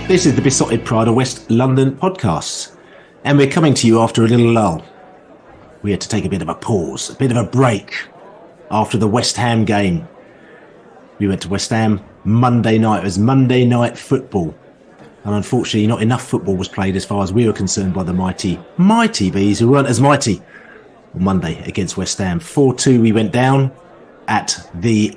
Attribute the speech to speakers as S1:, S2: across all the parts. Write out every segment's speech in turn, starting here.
S1: This is the Besotted Pride of West London podcast, and we're coming to you after a little lull. We had to take a bit of a pause, a bit of a break after the West Ham game. We went to West Ham Monday night. It was Monday night football, and unfortunately not enough football was played as far as we were concerned by the mighty Bees, who weren't as mighty on Monday against West Ham. 4-2 we went down at the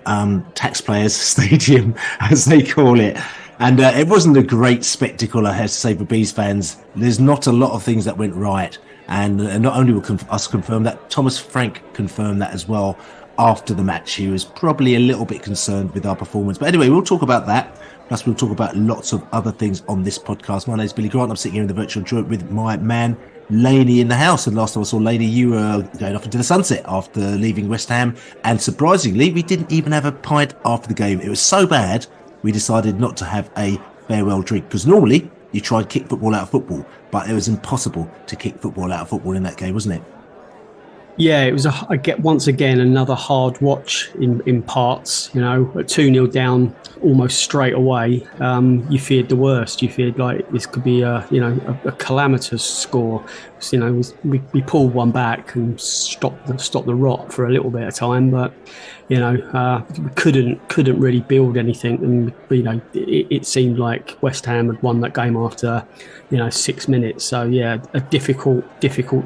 S1: Taxpayers Stadium, as they call it. And it wasn't a great spectacle, I have to say, for Bees fans. There's not a lot of things that went right. And not only will us confirm that, Thomas Frank confirmed that as well after the match. He was probably a little bit concerned with our performance. But anyway, we'll talk about that. Plus, we'll talk about lots of other things on this podcast. My name's Billy Grant. I'm sitting here in the virtual joint with my man, Laney, in the house. And last time I saw Laney, you were going off into the sunset after leaving West Ham. And surprisingly, we didn't even have a pint after the game. It was so bad, we decided not to have a farewell drink, because normally you try and kick football out of football, but it was impossible to kick football out of football in that game, wasn't it?
S2: Yeah, it was once again another hard watch in parts. You know, 2-0 down almost straight away. You feared the worst. You feared like this could be a calamitous score. So, you know, we pulled one back and stopped the rot for a little bit of time, but we couldn't really build anything. And it seemed like West Ham had won that game after 6 minutes. So yeah, a difficult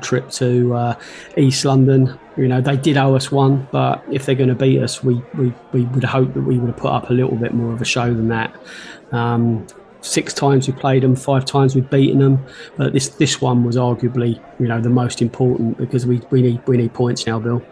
S2: trip to East London. They did owe us one, but if they're going to beat us, we would hope that we would have put up a little bit more of a show than that. 6 times we played them, 5 times we've beaten them, but this one was arguably the most important, because we need points now, Bill.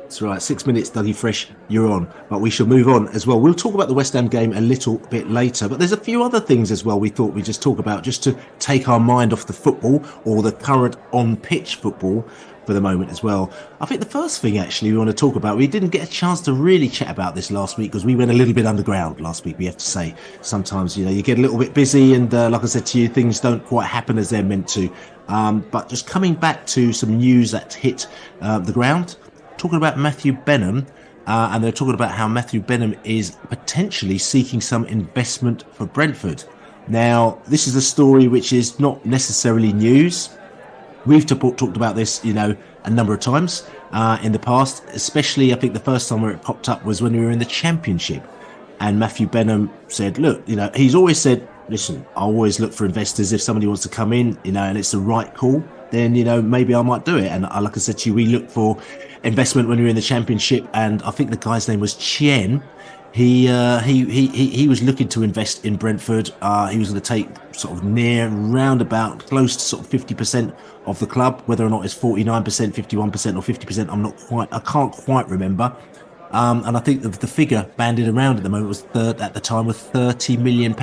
S1: That's right. 6 minutes, Dougie Fresh, you're on. But we shall move on as well. We'll talk about the West Ham game a little bit later, but there's a few other things as well we thought we'd just talk about, just to take our mind off the football, or the current on-pitch football, for the moment as well. I think the first thing actually we want to talk about, we didn't get a chance to really chat about this last week because we went a little bit underground last week, we have to say. Sometimes you get a little bit busy, and like I said to you, things don't quite happen as they're meant to. But just coming back to some news that hit the ground, talking about Matthew Benham, and they're talking about how Matthew Benham is potentially seeking some investment for Brentford. Now, this is a story which is not necessarily news. We've talked about this, a number of times in the past, especially I think the first time where it popped up was when we were in the Championship. And Matthew Benham said, look, he's always said, listen, I always look for investors. If somebody wants to come in, and it's the right call, then, maybe I might do it. And like I said to you, we look for investment when we were in the Championship. And I think the guy's name was Chien. He was looking to invest in Brentford. He was going to take sort of roundabout close to sort of 50% of the club, whether or not it's 49%, 51% or 50%. I can't quite remember. And I think the figure banded around at the moment was at the time was £30 million.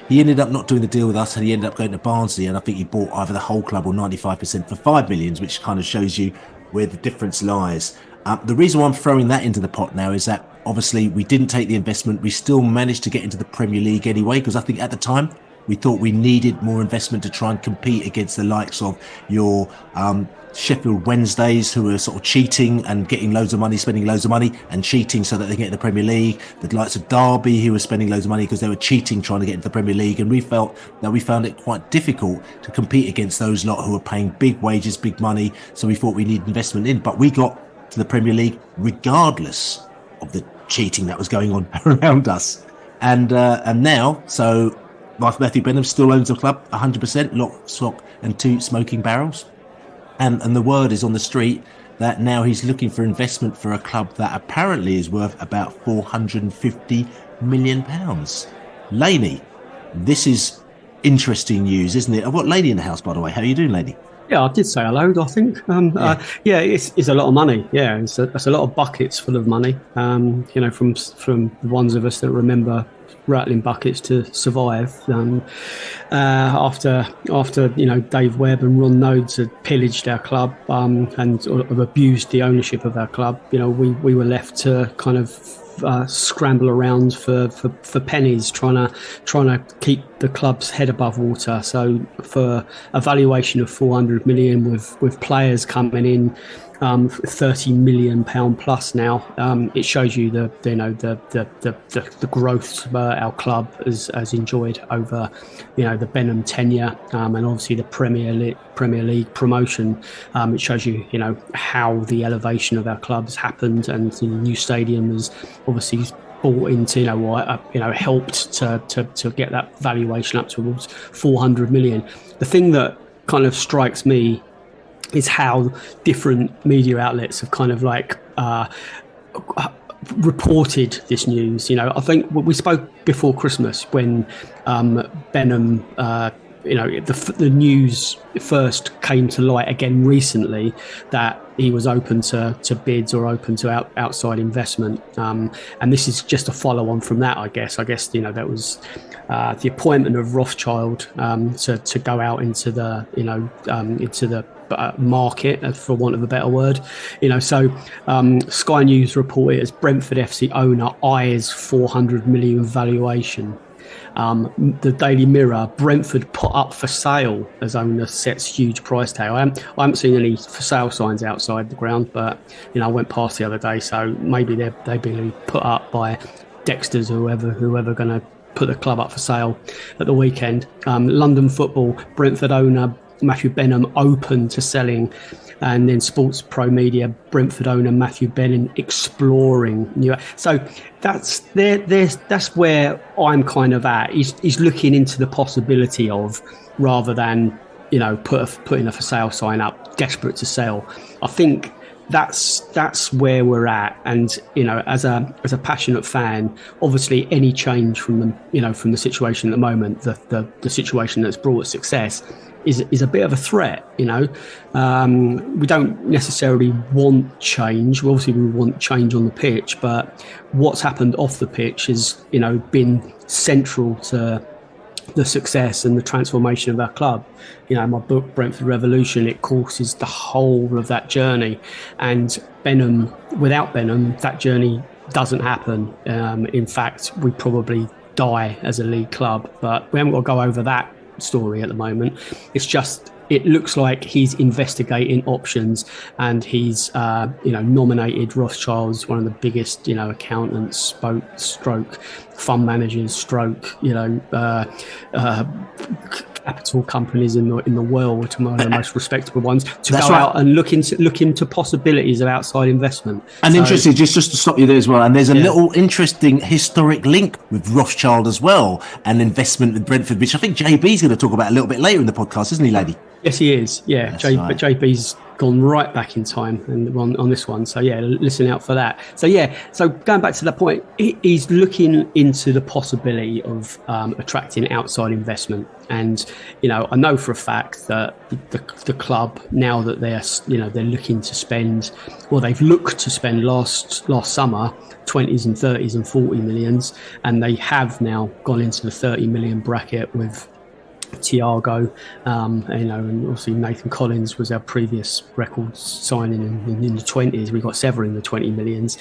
S1: He ended up not doing the deal with us, and he ended up going to Barnsley, and I think he bought either the whole club or 95% for £5 million, which kind of shows you where the difference lies. The reason why I'm throwing that into the pot now is that obviously we didn't take the investment. We still managed to get into the Premier League anyway, because I think at the time we thought we needed more investment to try and compete against the likes of your Sheffield Wednesdays, who are sort of cheating and getting loads of money, spending loads of money and cheating so that they get in the Premier League. The likes of Derby, who were spending loads of money because they were cheating trying to get into the Premier League. And we felt that we found it quite difficult to compete against those lot who were paying big wages, big money. So we thought we needed investment in. But we got to the Premier League regardless of the cheating that was going on around us. And now, so Matthew Benham still owns the club 100%, lock, stock and 2 smoking barrels. And the word is on the street that now he's looking for investment for a club that apparently is worth about £450 million. Laney, this is interesting news, isn't it? I've got Laney in the house, by the way. How are you doing, Laney?
S2: Yeah, I did say hello, I think. It's a lot of money. Yeah, it's a lot of buckets full of money. From the ones of us that remember rattling buckets to survive. After Dave Webb and Ron Nodes had pillaged our club and have abused the ownership of our club, we were left to kind of scramble around for pennies, trying to keep the club's head above water. So for a valuation of 400 million with players coming in, 30 million pound plus now, it shows you the growth our club has enjoyed over the Benham tenure, and obviously the Premier League promotion. It shows you how the elevation of our clubs happened, and the new stadium has obviously bought into helped to get that valuation up towards 400 million. The thing that kind of strikes me is how different media outlets have kind of reported this news. I think we spoke before Christmas when Benham, the news first came to light again recently that he was open to bids or open to outside investment, and this is just a follow on from that. I guess that was the appointment of Rothschild to go out into the market, for want of a better word. So Sky News reported as Brentford FC owner eyes 400 million valuation. The Daily Mirror, Brentford put up for sale as owner sets huge price tag. I haven't seen any for sale signs outside the ground, but I went past the other day, so maybe they've been put up by Dexter's or whoever going to put the club up for sale at the weekend. London Football, Brentford owner Matthew Benham open to selling, and then Sports Pro Media, Brentford owner Matthew Benham exploring new. So that's where I'm kind of at. He's looking into the possibility of, rather than putting a for sale sign up, desperate to sell. I think that's where we're at, and as a passionate fan, obviously any change from the situation at the moment, the situation that's brought us success is a bit of a threat. We don't necessarily want change. Obviously we want change on the pitch, but what's happened off the pitch has been central to the success and the transformation of our club. My book Brentford Revolution, it courses the whole of that journey, and without Benham, that journey doesn't happen. In fact, we probably die as a league club, but we haven't got to go over that story at the moment. It's just, it looks like he's investigating options, and he's nominated Rothschilds, one of the biggest accountants stroke fund managers stroke capital companies in the world, one of the most respectable ones, to go out and look into possibilities of outside investment.
S1: And interesting, just to stop you there as well, and there's a little interesting historic link with Rothschild as well, and investment with Brentford, which I think JB's going to talk about a little bit later in the podcast, isn't he, lady?
S2: Yes, he is. Yeah, but JB's gone right back in time and on this one. So listen out for that. So going back to that point, he's looking into the possibility of attracting outside investment. And I know for a fact that the club, now that they're looking to spend, well, they've looked to spend last summer 20s and 30s and 40 millions, and they have now gone into the 30 million bracket with Thiago, and obviously Nathan Collins was our previous record signing in the 20s. We got Sever in the 20 millions.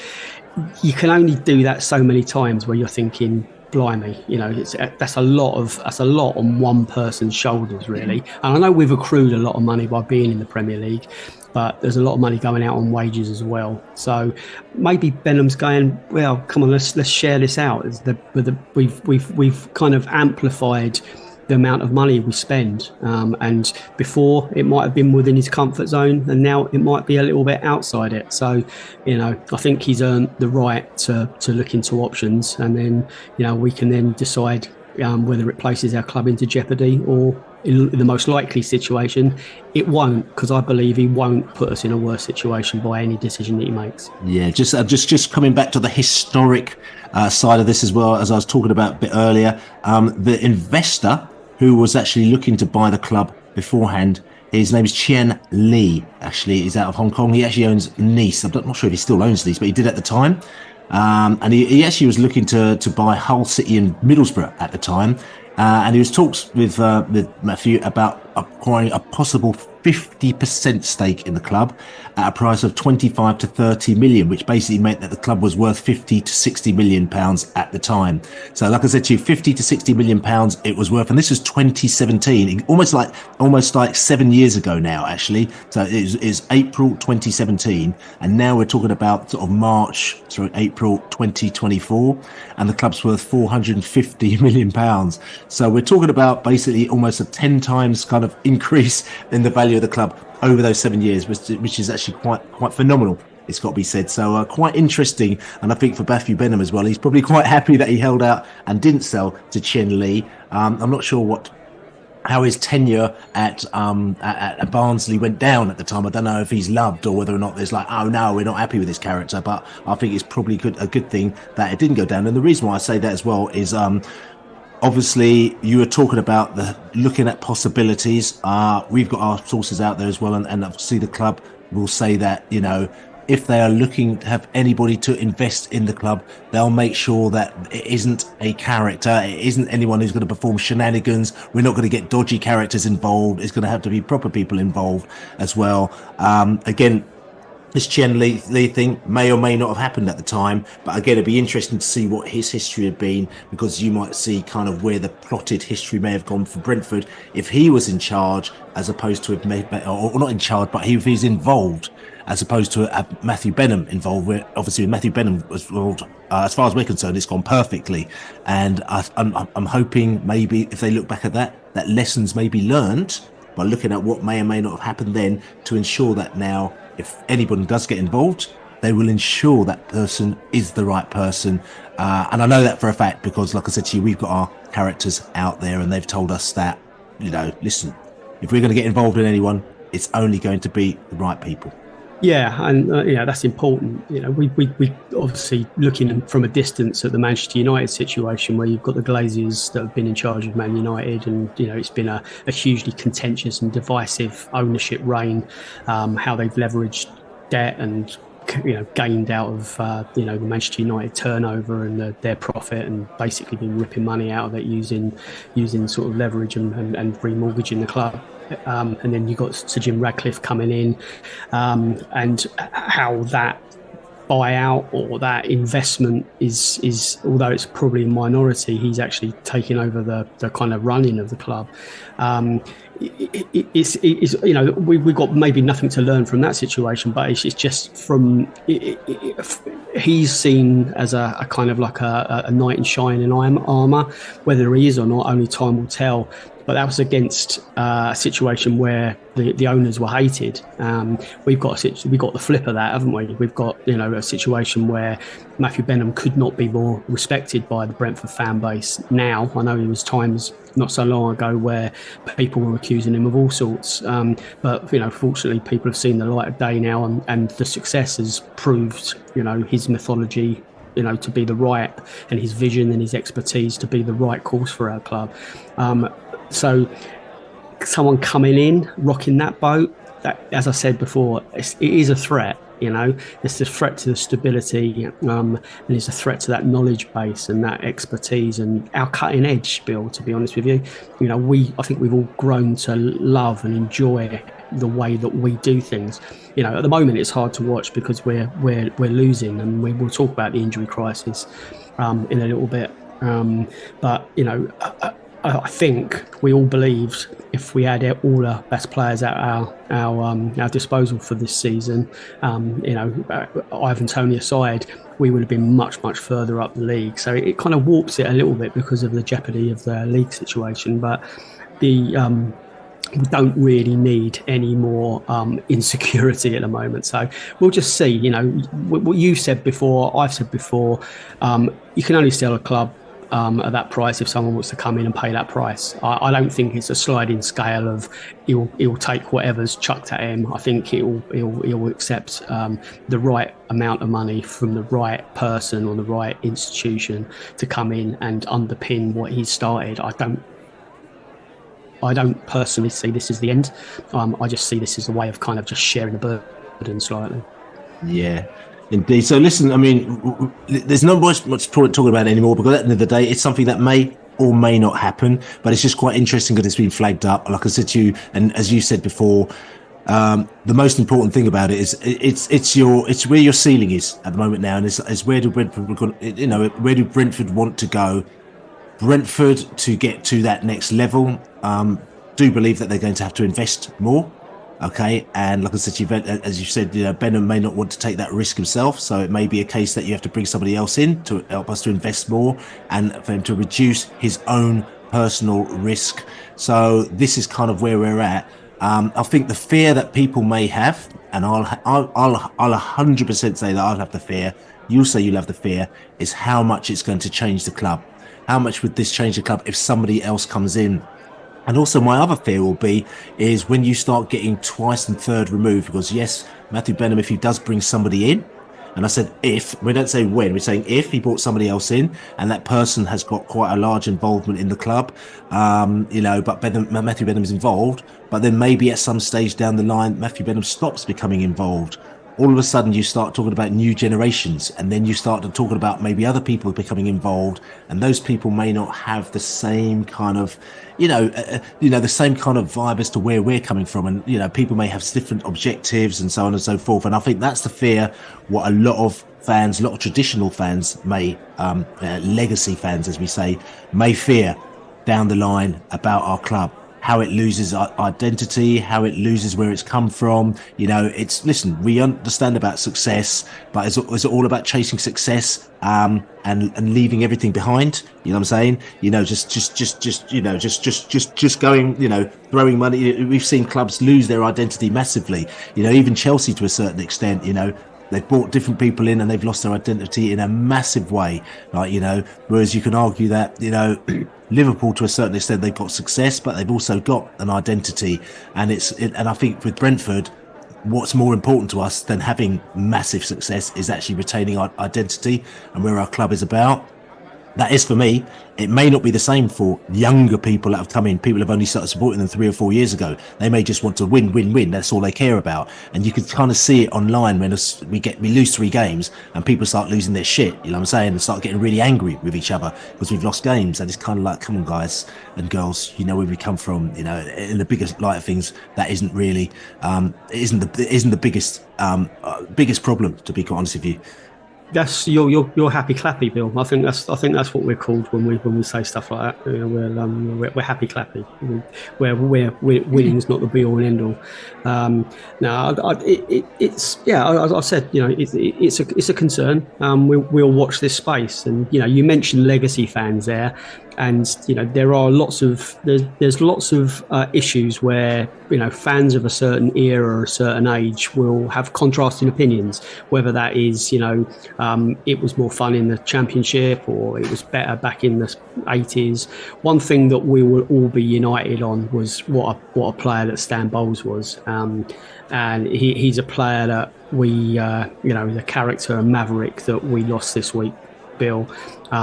S2: You can only do that so many times where you're thinking, blimey, that's a lot on one person's shoulders, really. And I know we've accrued a lot of money by being in the Premier League, but there's a lot of money going out on wages as well. So maybe Benham's going, well, come on, let's share this out. We've kind of amplified the amount of money we spend, and before it might have been within his comfort zone, and now it might be a little bit outside it. So I think he's earned the right to look into options, and then we can then decide whether it places our club into jeopardy, or in the most likely situation it won't, because I believe he won't put us in a worse situation by any decision that he makes. Just
S1: coming back to the historic side of this as well, as I was talking about a bit earlier, the investor who was actually looking to buy the club beforehand, his name is Chien Lee. Actually, he's out of Hong Kong. He actually owns Nice. I'm not sure if he still owns Nice, but he did at the time. And he actually was looking to buy Hull City and Middlesbrough at the time. And he was talks with Matthew about acquiring a possible 50% stake in the club at a price of 25 to 30 million, which basically meant that the club was worth 50 to 60 million pounds at the time. So like I said to you, 50 to 60 million pounds it was worth, and this was 2017, almost like 7 years ago now, actually. So it is April 2017, and now we're talking about sort of April 2024, and the club's worth 450 million pounds. So we're talking about basically almost a 10 times kind of increase in the value of the club over those 7 years, which is actually quite phenomenal, it's got to be said. So quite interesting, and I think for Matthew Benham as well, he's probably quite happy that he held out and didn't sell to Chen Lee. I'm not sure how his tenure at Barnsley went down at the time. I don't know if he's loved or whether or not there's like, oh no, we're not happy with this character, but I think it's probably a good thing that it didn't go down. And the reason why I say that as well is obviously, you were talking about looking at possibilities. We've got our sources out there as well, and obviously the club will say that, you know, if they are looking to have anybody to invest in the club, they'll make sure that it isn't a character, it isn't anyone who's going to perform shenanigans. We're not going to get dodgy characters involved. It's going to have to be proper people involved as well. Again, this Chen Lee thing may or may not have happened at the time, but again, it'd be interesting to see what his history had been, because you might see kind of where the plotted history may have gone for Brentford if he was in charge, as opposed to or not in charge, but if he's involved, as opposed to Matthew Benham involved. Where obviously Matthew Benham was involved, as far as we're concerned, it's gone perfectly, and I'm hoping maybe if they look back at that lessons may be learned by looking at what may or may not have happened then, to ensure that now, if anybody does get involved, they will ensure that person is the right person. And I know that for a fact, because like I said to you, we've got our characters out there, and they've told us that, you know, listen, if we're going to get involved in anyone, it's only going to be the right people.
S2: Yeah, and that's important. You know, we obviously looking from a distance at the Manchester United situation, where you've got the Glazers that have been in charge of Man United, and you know it's been a hugely contentious and divisive ownership reign. How they've leveraged debt and gained out of the Manchester United turnover and their profit, and basically been ripping money out of it using sort of leverage and remortgaging the club. And then you got Sir Jim Ratcliffe coming in, and how that buyout or that investment is although it's probably a minority, he's actually taking over the kind of running of the club. It's we've got maybe nothing to learn from that situation, but it's just from he's seen as a kind of like a knight in shining armour. Whether he is or not, only time will tell. But that was against a situation where the owners were hated. We've got the flip of that, haven't we? We've got a situation where Matthew Benham could not be more respected by the Brentford fan base. Now I know there was times not so long ago where people were accusing him of all sorts, but fortunately people have seen the light of day now, and the success has proved his mythology to be the right, and his vision and his expertise to be the right course for our club. So someone coming in, rocking that boat, that, as I said before, it is a threat. It's a threat to the stability, and it's a threat to that knowledge base and that expertise and our cutting edge, Bill, to be honest with you. I think we've all grown to love and enjoy the way that we do things. At the moment it's hard to watch because we're losing, and we will talk about the injury crisis in a little bit. But I think we all believed if we had all our best players at our disposal for this season, Ivan Toney aside, we would have been much further up the league. So it kind of warps it a little bit because of the jeopardy of the league situation. But we don't really need any more insecurity at the moment. So we'll just see. What you said before, I've said before. You can only sell a club at that price if someone wants to come in and pay that price. I don't think it's a sliding scale of he'll take whatever's chucked at him. I think he'll accept the right amount of money from the right person or the right institution to come in and underpin what he's started. I don't personally see this as the end. I just see this as a way of kind of just sharing the burden slightly.
S1: Yeah. Indeed. So listen, I mean, there's not much point talking about it anymore, because at the end of the day, it's something that may or may not happen. But it's just quite interesting that it's been flagged up. Like I said to you, and as you said before, the most important thing about it is it's where your ceiling is at the moment now, and it's where do Brentford want to go? Brentford, to get to that next level, do believe that they're going to have to invest more. Okay, and like I said, as you said, Benham may not want to take that risk himself, so it may be a case that you have to bring somebody else in to help us to invest more and for him to reduce his own personal risk. So this is kind of where we're at. I think the fear that people may have, and I'll 100% say that I'll have the fear. You'll say you'll have the fear, is how much it's going to change the club. How much would this change the club if somebody else comes in? And also my other fear will be is when you start getting twice and third removed, because yes, Matthew Benham, if he does bring somebody in, and I said if, we don't say when, we're saying if he brought somebody else in and that person has got quite a large involvement in the club, but Matthew Benham is involved, but then maybe at some stage down the line, Matthew Benham stops becoming involved. All of a sudden you start talking about new generations, and then you start to talking about maybe other people becoming involved, and those people may not have the same kind of, the same kind of vibe as to where we're coming from. And, people may have different objectives and so on and so forth. And I think that's the fear, what a lot of fans, a lot of traditional fans may, legacy fans, as we say, may fear down the line about our club. How it loses identity, how it loses where it's come from. Listen, we understand about success, but is it all about chasing success and leaving everything behind? You know what I'm saying? Just going, throwing money. We've seen clubs lose their identity massively. Even Chelsea to a certain extent. They've brought different people in and they've lost their identity in a massive way. Whereas you can argue that, Liverpool to a certain extent, they've got success, but they've also got an identity. And I think with Brentford, what's more important to us than having massive success is actually retaining our identity and where our club is about. That is for me. It may not be the same for younger people that have come in. People have only started supporting them 3 or 4 years ago. They may just want to win. That's all they care about. And you can kind of see it online when we lose 3 games and people start losing their shit. You know what I'm saying? And start getting really angry with each other because we've lost games. And it's kind of like, come on, guys and girls, where we come from. In the biggest light of things, that isn't really, isn't the biggest problem, to be quite honest with you.
S2: That's you're happy clappy, Bill. I think that's what we're called when we say stuff like that. We're happy clappy. Winning's not the be all and end all. I said it's a concern. We'll watch this space, and you mentioned legacy fans there. And there are lots of issues where fans of a certain era or a certain age will have contrasting opinions, whether that is it was more fun in the Championship or it was better back in the 80s. One thing that we will all be united on was what a player that Stan Bowles was, and he's a player that we the character and maverick that we lost this week, Bill.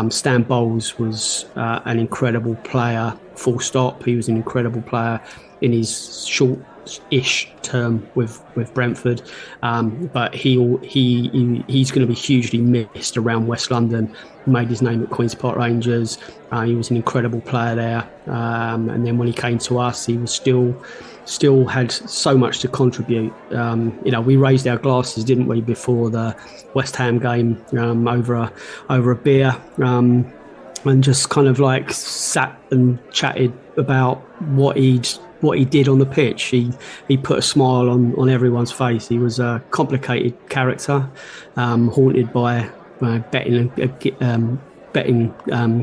S2: Stan Bowles was an incredible player, full stop. He was an incredible player in his short-ish term with Brentford, but he's going to be hugely missed around West London. He made his name at Queen's Park Rangers. He was an incredible player there, and then when he came to us, he was still had so much to contribute. We raised our glasses, didn't we, before the West Ham game over a beer, and just kind of like sat and chatted about what he did on the pitch. He put a smile on everyone's face. He was a complicated character, haunted by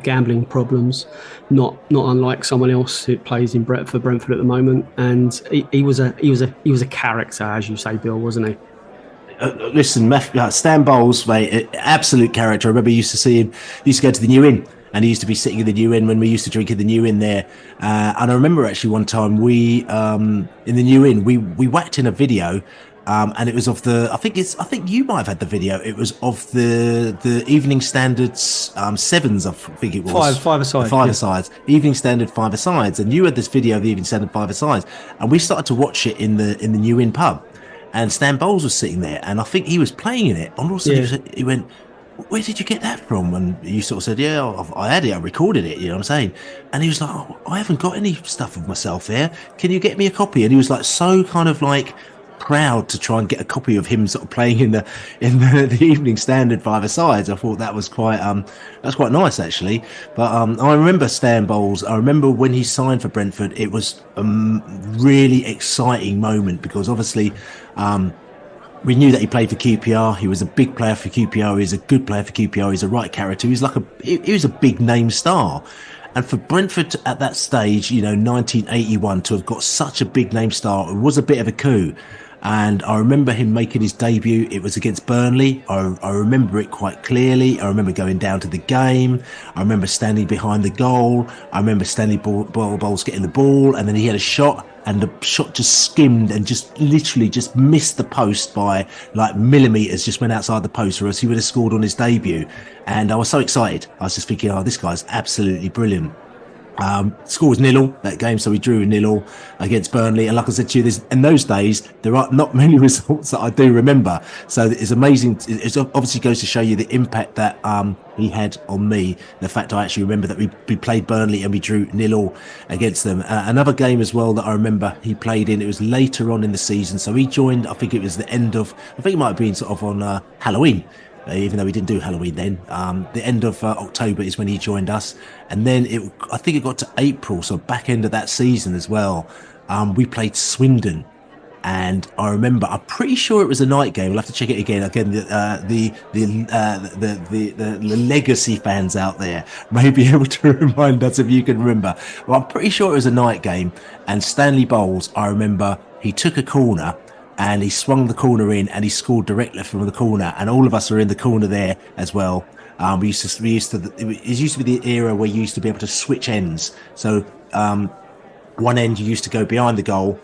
S2: gambling problems, not unlike someone else who plays in Brentford at the moment. And he was a character, as you say, Bill, wasn't he?
S1: Listen, Stan Bowles, mate, absolute character. I remember used to go to the New Inn, and he used to be sitting in the New Inn when we used to drink in the New Inn there. And I remember actually one time we in the New Inn we whacked in a video. And it was of I think you might have had the video. It was of the Evening Standard's sevens, I think it was. Five-a-sides. Evening Standard five-a-sides. And you had this video of the Evening Standard five-a-sides. And we started to watch it in the New Inn pub. And Stan Bowles was sitting there. And I think he was playing in it. And also he went, where did you get that from? And you sort of said, yeah, I had it, I recorded it, you know what I'm saying? And he was like, oh, I haven't got any stuff of myself here. Can you get me a copy? And he was like, so kind of like proud to try and get a copy of him sort of playing in the Evening Standard five-a-sides. I thought that's quite nice actually. But I remember Stan Bowles. I remember when he signed for Brentford, it was a really exciting moment because obviously we knew that he played for QPR. He was a big player for QPR. He was a good player for QPR. He's a right character. He was a big name star. And for Brentford at that stage, 1981, to have got such a big name star, it was a bit of a coup. And I remember him making his debut. It was against Burnley. I remember it quite clearly. I remember going down to the game. I remember standing behind the goal. I remember Stanley Bowles getting the ball, and then he had a shot, and the shot just skimmed and just literally just missed the post by like millimetres, just went outside the post, or else he would have scored on his debut. And I was so excited. I was just thinking, oh, this guy's absolutely brilliant. Score was 0-0 that game, so we drew 0-0 against Burnley. And like I said to you, in those days, there are not many results that I do remember. So it's amazing. It obviously goes to show you the impact that he had on me. The fact I actually remember that we played Burnley and we drew 0-0 against them. Another game as well that I remember he played in, it was later on in the season. So he joined, I think it was the end of, I think it might have been sort of on Halloween. Even though we didn't do Halloween then. The end of October is when he joined us. And then I think it got to April, so back end of that season as well. We played Swindon. And I remember, I'm pretty sure it was a night game. We'll have to check it again. Again, the legacy fans out there may be able to remind us if you can remember. Well, I'm pretty sure it was a night game. And Stanley Bowles, I remember, he took a corner and he swung the corner in and he scored directly from the corner. And all of us were in the corner there as well. It used to be the era where you used to be able to switch ends. So one end you used to go behind the goal.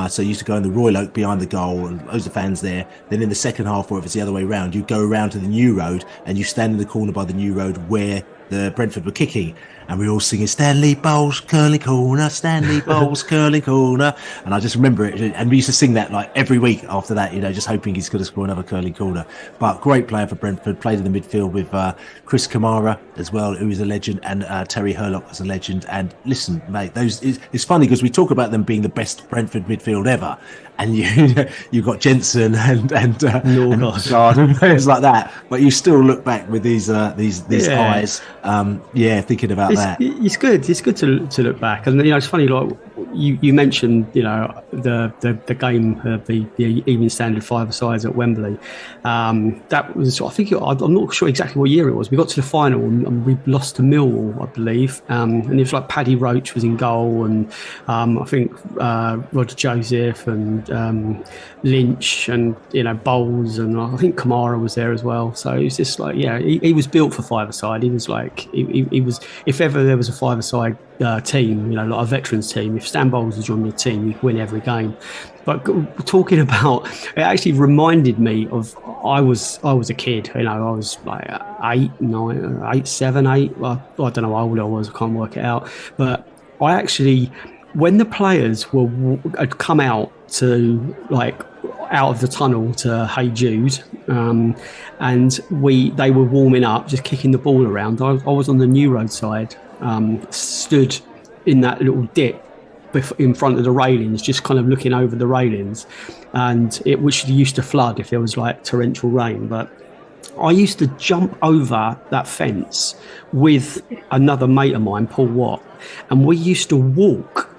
S1: So you used to go in the Royal Oak behind the goal and loads of fans there. Then in the second half, or if it's the other way around, you go around to the New Road and you stand in the corner by the New Road where the Brentford were kicking. And we were all singing Stanley Bowles curling corner, Stanley Bowles curling corner. And I just remember it. And we used to sing that like every week after that, just hoping he's going to score another curling corner. But great player for Brentford, played in the midfield with Chris Kamara as well, who is a legend, and Terry Hurlock as a legend. And listen, mate, it's funny because we talk about them being the best Brentford midfield ever. And you've got Jensen and Norgard and players like that, but you still look back with these eyes, thinking about that.
S2: It's good. It's good to look back, and it's funny. Like you mentioned, the game, the Evening Standard five-a-sides at Wembley. That was, I think, I'm not sure exactly what year it was. We got to the final and we lost to Millwall, I believe. And it was like Paddy Roach was in goal, and I think Roger Joseph and Lynch and Bowles, and I think Kamara was there as well. So it was just like, he was built for five-a-side. He was like, he was, if ever there was a five-a-side team, like a veterans team, if Stan Bowles was on your team, you'd win every game. But talking about, it actually reminded me of, I was a kid, I was like 8, 7, 8. Well, I don't know how old I was, I can't work it out. But I actually, when the players had come out to out of the tunnel to Hey Jude, and they were warming up, just kicking the ball around. I was on the New Road side, stood in that little dip in front of the railings, just kind of looking over the railings, and which used to flood if there was like torrential rain. But I used to jump over that fence with another mate of mine, Paul Watt, and we used to walk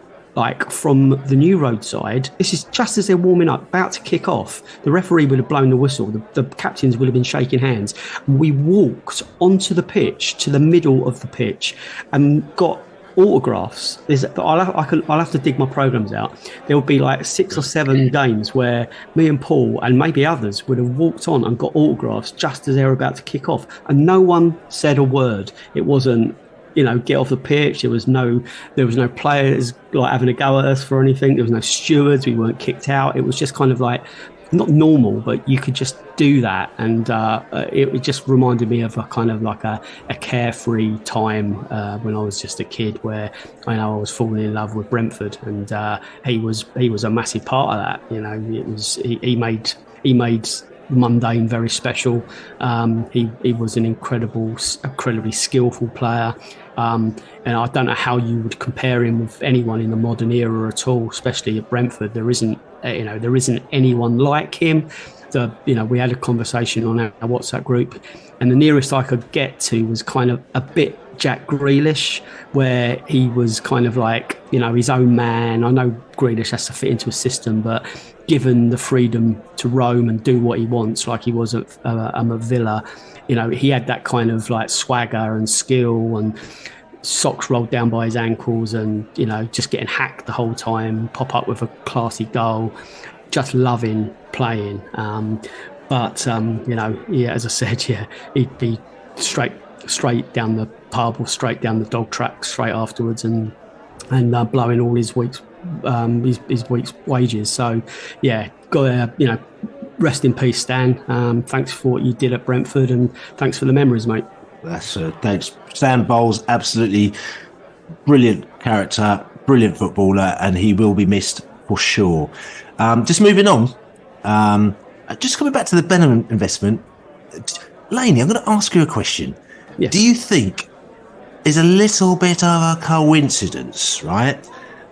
S2: from the New Road side. This is just as they're warming up, about to kick off. The referee would have blown the whistle. The captains would have been shaking hands. We walked onto the pitch, to the middle of the pitch, and got autographs. I'll have to dig my programs out. There would be like 6 or 7 games where me and Paul and maybe others would have walked on and got autographs just as they were about to kick off, and no one said a word. It wasn't, get off the pitch. There was no players having a go at us for anything. There was no stewards. We weren't kicked out. It was just kind of like, not normal, but you could just do that. And it just reminded me of a kind of like a carefree time when I was just a kid, where I was falling in love with Brentford, and he was a massive part of that. It was he made mundane, very special. He was an incredibly skillful player. And I don't know how you would compare him with anyone in the modern era at all, especially at Brentford. There isn't anyone like him. We had a conversation on our WhatsApp group, and the nearest I could get to was kind of a bit Jack Grealish, where he was kind of like, his own man. I know Grealish has to fit into a system, but given the freedom to roam and do what he wants, like he was at Villa, he had that kind of like swagger and skill, and socks rolled down by his ankles, and just getting hacked the whole time, pop up with a classy goal, just loving playing. But as I said, he'd be straight down the pub or straight down the dog track straight afterwards, and blowing all his week's wages. So rest in peace, Stan. Thanks for what you did at Brentford, and thanks for the memories, mate.
S1: Thanks. Stan Bowles, absolutely brilliant character, brilliant footballer, and he will be missed for sure. Just moving on, just coming back to the Benham investment, Laney, I'm going to ask you a question.
S2: Yes.
S1: Do you think it's a little bit of a coincidence, right,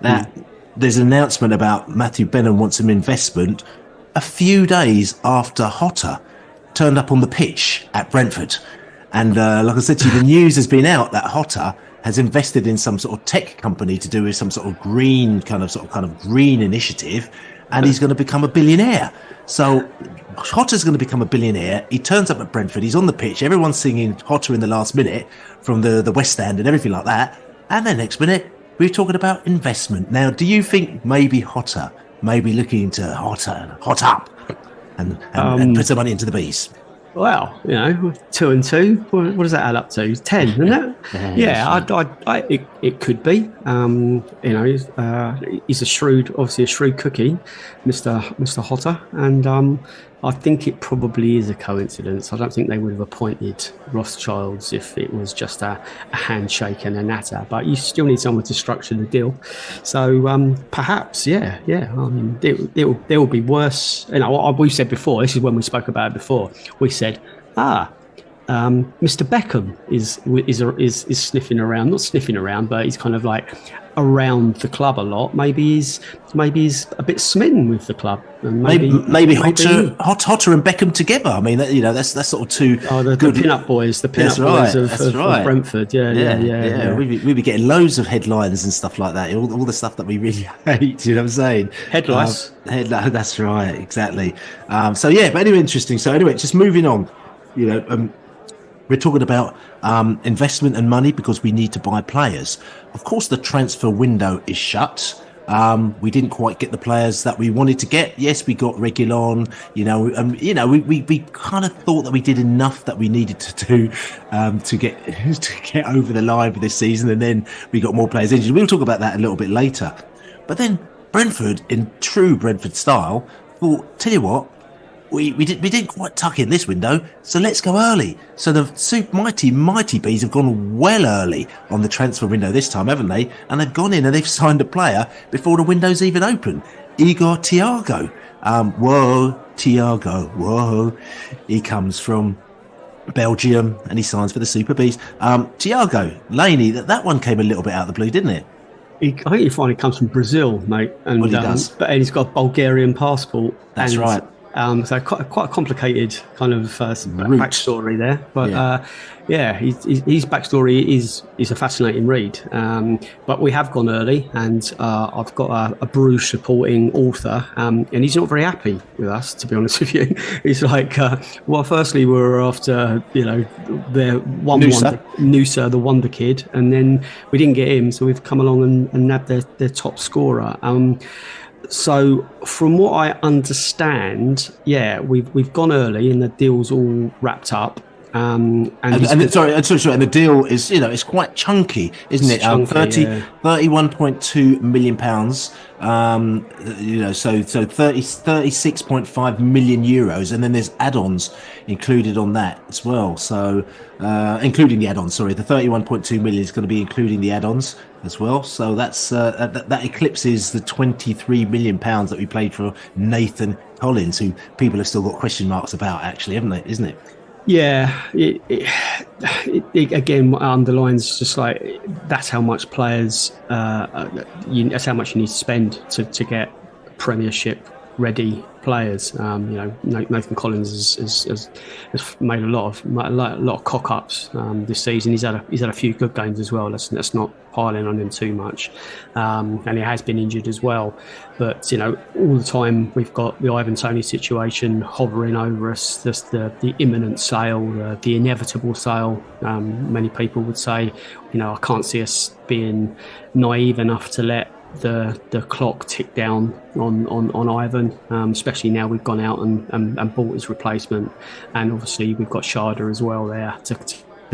S1: that there's an announcement about Matthew Benham wants some investment a few days after Hotter turned up on the pitch at Brentford? And like I said to you, the news has been out that Hotter has invested in some sort of tech company to do with some sort of green kind of green initiative, and he's going to become a billionaire. So Hotter's going to become a billionaire. He turns up at Brentford. He's on the pitch. Everyone's singing Hotter in the last minute from the West Stand and everything like that. And then next minute, we're talking about investment. Now, do you think maybe Hotter may be looking to hot up and put some money into the Bees?
S2: Well, 2 and 2. What does that add up to? 10, isn't it? It could be. He's a shrewd cookie, Mr. Hotter, and I think it probably is a coincidence. I don't think they would have appointed Rothschilds if it was just a handshake and a natter. But you still need someone to structure the deal. So perhaps, yeah. I mean, there will be worse. We've said before. This is when we spoke about it before. We said, Mr. Beckham is sniffing around, not sniffing around, but he's kind of like around the club a lot. Maybe he's a bit smitten with the club. And maybe
S1: Hotter and Beckham together. I mean, that's sort of two.
S2: The pin-up boys, boys of Brentford. Yeah.
S1: We'd be getting loads of headlines and stuff like that. All the stuff that we really hate. You know what I'm saying?
S2: Headlines.
S1: That's right, exactly. But anyway, interesting. So anyway, just moving on. We're talking about investment and money because we need to buy players. Of course, the transfer window is shut. We didn't quite get the players that we wanted to get. Yes, we got Reguilon. We kind of thought that we did enough that we needed to do to get over the line for this season, and then we got more players injured. We'll talk about that a little bit later. But then Brentford, in true Brentford style, thought, tell you what. We didn't quite tuck in this window, so let's go early. So the mighty Bees have gone well early on the transfer window this time, haven't they? And they've gone in and they've signed a player before the window's even open. Igor Thiago. Thiago. He comes from Belgium and he signs for the Super Bees. Thiago, Laney, that one came a little bit out of the blue, didn't it?
S2: I think he finally comes from Brazil, mate. And
S1: he does.
S2: But he's got a Bulgarian passport.
S1: That's right.
S2: So quite a complicated kind of backstory there, but his backstory is a fascinating read. But we have gone early, and I've got a Bruges supporting author, and he's not very happy with us, to be honest with you. He's like, firstly we were after their Noosa, the wonder kid, and then we didn't get him, so we've come along and nabbed their top scorer. So from what I understand, we've gone early and the deal's all wrapped up. And the deal is it's quite chunky, isn't it? 31.2 million pounds. So 36.5 million euros, and then there's add-ons included on that as well. So including the add-ons, the 31.2 million is going to be including the add-ons as well. So that's that eclipses the 23 million pounds that we paid for Nathan
S1: Collins, who people have still got question marks about, actually, haven't they? Isn't it?
S2: Yeah, it again underlines just like that's how much players, that's how much you need to spend to get Premiership ready players. Nathan Collins has made a lot of cock ups this season. He's had a few good games as well. Let's not piling on him too much, and he has been injured as well. But all the time we've got the Ivan Toney situation hovering over us. Just the imminent sale, the inevitable sale. Many people would say, I can't see us being naive enough to let the clock tick down on Ivan, especially now we've gone out and bought his replacement, and obviously we've got Sharda as well there to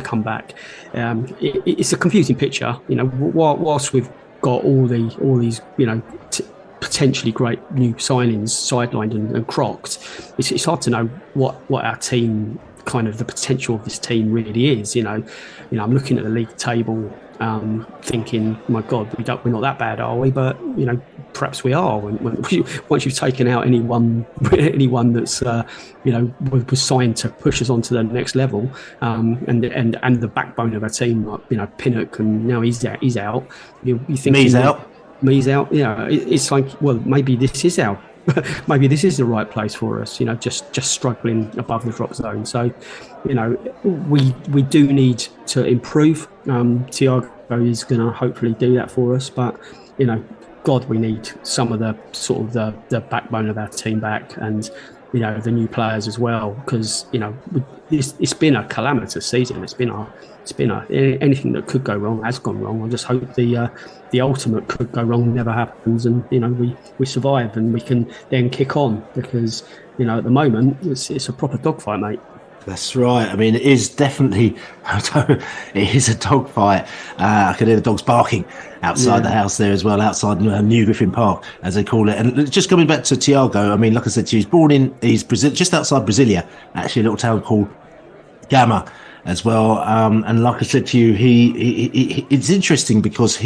S2: come back. It's a confusing picture, whilst we've got all these potentially great new signings sidelined and crocked. It's hard to know what our team, kind of the potential of this team really is. I'm looking at the league table, thinking, my God, we're not that bad, are we? But perhaps we are. Once you've taken out anyone that's was signed to push us on to the next level, and the backbone of our team, like Pinnock, and now he's out. You think Me's out. It's like, well, maybe this is maybe this is the right place for us. Just struggling above the drop zone. So, we do need to improve. Thiago is going to hopefully do that for us, but God, we need some of the sort of the backbone of our team back, and the new players as well, because it's been a calamitous season. It's been anything that could go wrong has gone wrong. I just hope the ultimate could go wrong never happens, and we survive and we can then kick on, because at the moment it's a proper dogfight, mate.
S1: That's right. I mean, it is definitely, it is a dogfight. I can hear the dogs barking outside the house there as well, outside New Griffin Park, as they call it. And just coming back to Thiago, I mean, like I said to you, he's born in, he's just outside Brasilia, actually a little town called Gama as well. And like I said to you, he it's interesting because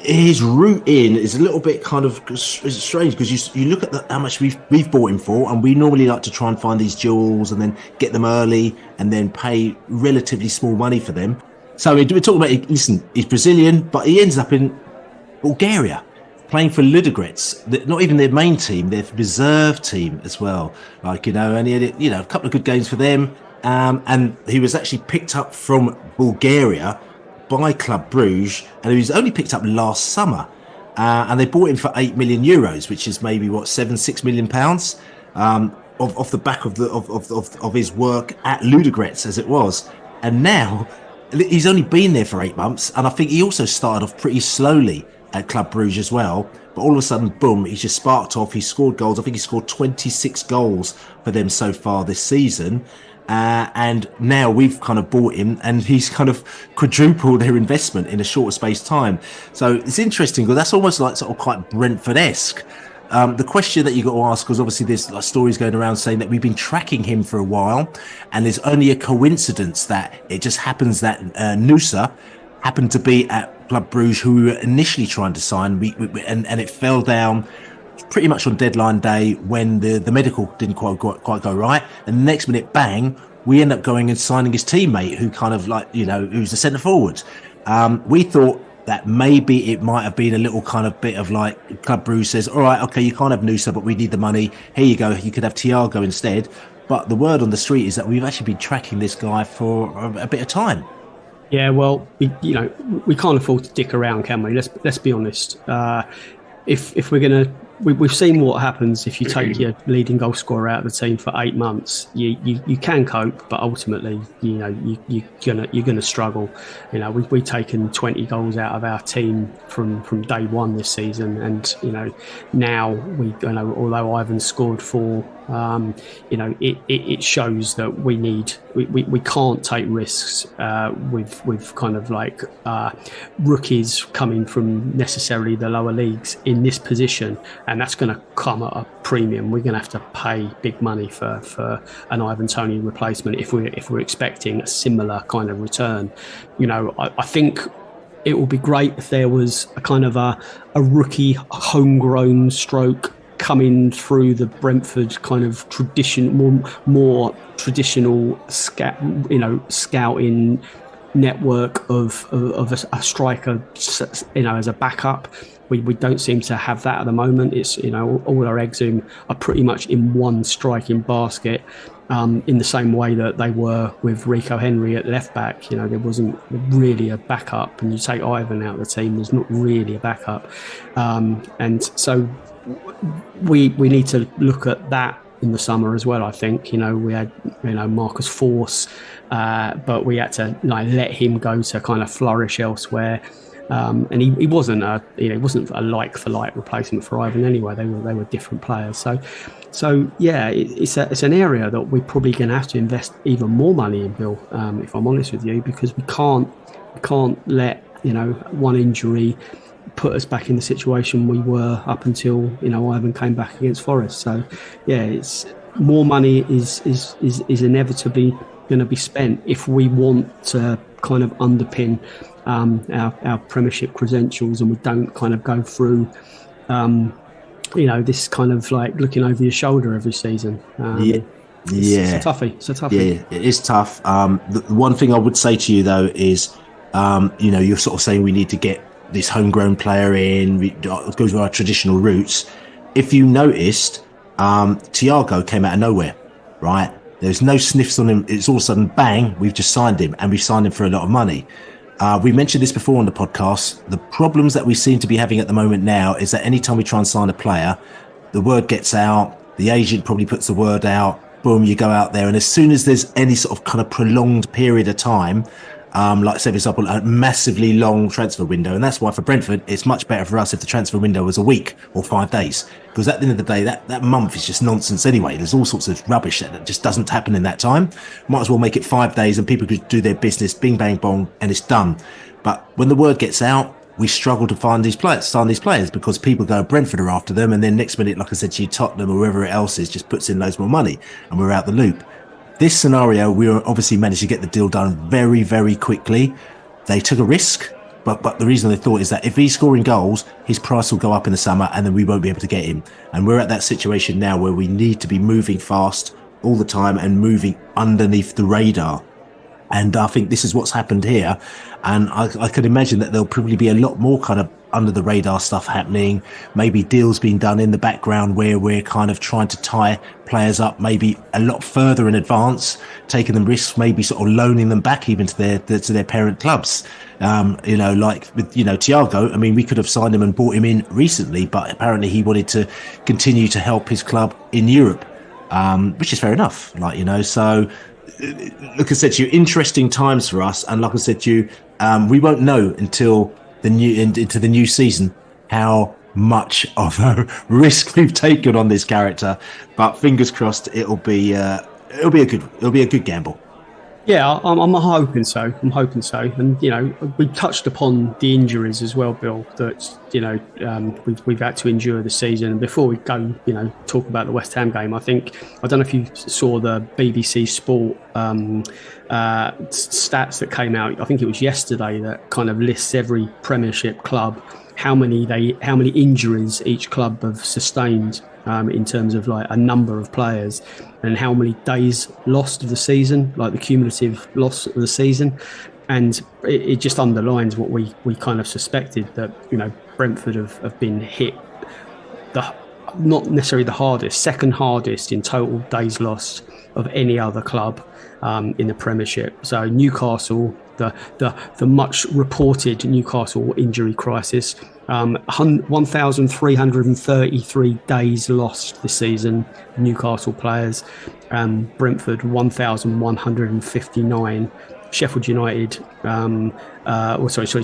S1: his route in is a little bit kind of strange, because you look at how much we've bought him for, and we normally like to try and find these jewels and then get them early and then pay relatively small money for them. So we're talking about, listen, he's Brazilian, but he ends up in Bulgaria playing for Ludogorets, not even their main team, their reserve team as well. And he had a couple of good games for them, and he was actually picked up from Bulgaria by Club Bruges, and he was only picked up last summer, and they bought him for €8 million, which is maybe £6 million, off the back of his work at Ludogorets, as it was. And now he's only been there for 8 months, and I think he also started off pretty slowly at Club Bruges as well. But all of a sudden, boom, he's just sparked off. He scored goals. I think he scored 26 goals for them so far this season. And now we've kind of bought him, and he's kind of quadrupled their investment in a shorter space time. So it's interesting, because that's almost like sort of quite Brentford-esque. The question that you got to ask, because obviously there's like stories going around saying that we've been tracking him for a while, and there's only a coincidence that it just happens that Nusa happened to be at Club Bruges, who we were initially trying to sign, and it fell down pretty much on deadline day when the medical didn't quite go right, and the next minute, bang, we end up going and signing his teammate, who kind of who's the centre forward. We thought that maybe it might have been a little kind of bit of like Club Bruges says, all right, okay, you can't have Nusa, but we need the money, here you go, you could have Thiago instead. But the word on the street is that we've actually been tracking this guy for a bit of time.
S2: Yeah, well, we can't afford to dick around, can we? Let's be honest. If we're gonna, we've seen what happens if you take your leading goal scorer out of the team for 8 months. You can cope, but ultimately, you're gonna struggle. We've taken 20 goals out of our team from day one this season, and now although Ivan scored 4. It shows that we can't take risks with kind of like rookies coming from necessarily the lower leagues in this position, and that's going to come at a premium. We're going to have to pay big money for an Ivan Toney replacement if we're expecting a similar kind of return. I think it would be great if there was a kind of a rookie homegrown stroke coming through the Brentford kind of more traditional scouting network of a striker, as a backup. We don't seem to have that at the moment. It's, all our eggs are pretty much in one striking basket, in the same way that they were with Rico Henry at left back. There wasn't really a backup, and you take Ivan out of the team, there's not really a backup. And so we need to look at that in the summer as well. I think, we had, Marcus Force, but we had to let him go to kind of flourish elsewhere. And he wasn't a like for like replacement for Ivan anyway. They were different players. So yeah, it's an area that we're probably going to have to invest even more money in, Bill. If I'm honest with you, because we can't let one injury put us back in the situation we were up until Ivan came back against Forest. So yeah, it's more money is inevitably going to be spent if we want to kind of underpin our Premiership credentials, and we don't kind of go through this kind of like looking over your shoulder every season. It's a toughie.
S1: Yeah, it is tough. The one thing I would say to you though is, you're sort of saying we need to get this homegrown player in, it goes with our traditional roots. If you noticed, Thiago came out of nowhere, right? There's no sniffs on him. It's all of a sudden, bang, we've just signed him, and we've signed him for a lot of money. We mentioned this before on the podcast. The problems that we seem to be having at the moment now is that anytime we try and sign a player, the word gets out, the agent probably puts the word out, boom, you go out there. And as soon as there's any sort of kind of prolonged period of time, like say for example, a massively long transfer window. And that's why for Brentford, it's much better for us if the transfer window was a week or 5 days. Because at the end of the day, that month is just nonsense anyway. There's all sorts of rubbish that just doesn't happen in that time. Might as well make it 5 days and people could do their business, bing, bang, bong, and it's done. But when the word gets out, we struggle to sign these players because people go, Brentford are after them. And then next minute, like I said to you, Tottenham or whoever else is just puts in loads more money and we're out the loop. This scenario, we obviously managed to get the deal done very, very quickly. They took a risk, but the reason they thought is that if he's scoring goals, his price will go up in the summer and then we won't be able to get him. And we're at that situation now where we need to be moving fast all the time and moving underneath the radar. And I think this is what's happened here. And I could imagine that there'll probably be a lot more kind of under the radar stuff happening, maybe deals being done in the background where we're kind of trying to tie players up maybe a lot further in advance, taking them risks, maybe sort of loaning them back even to their parent clubs. Like with, Thiago, I mean, we could have signed him and brought him in recently, but apparently he wanted to continue to help his club in Europe, which is fair enough. So like I said to you, interesting times for us. And like I said to you, we won't know until into the new season how much of a risk we've taken on this character, but fingers crossed it'll be a good gamble.
S2: Yeah, I'm hoping so. And we touched upon the injuries as well, Bill, that we've had to endure this season. And before we go talk about the West Ham game, I don't know if you saw the BBC Sport stats that came out. I think it was yesterday, that kind of lists every Premiership club, how many injuries each club have sustained, in terms of like a number of players and how many days lost of the season, like the cumulative loss of the season. And it just underlines what we kind of suspected, that Brentford have been hit not necessarily the hardest, second hardest in total days lost of any other club in the Premiership. So Newcastle, the much reported Newcastle injury crisis, 1,333 days lost this season, Newcastle players. Brentford 1,159. Sheffield United,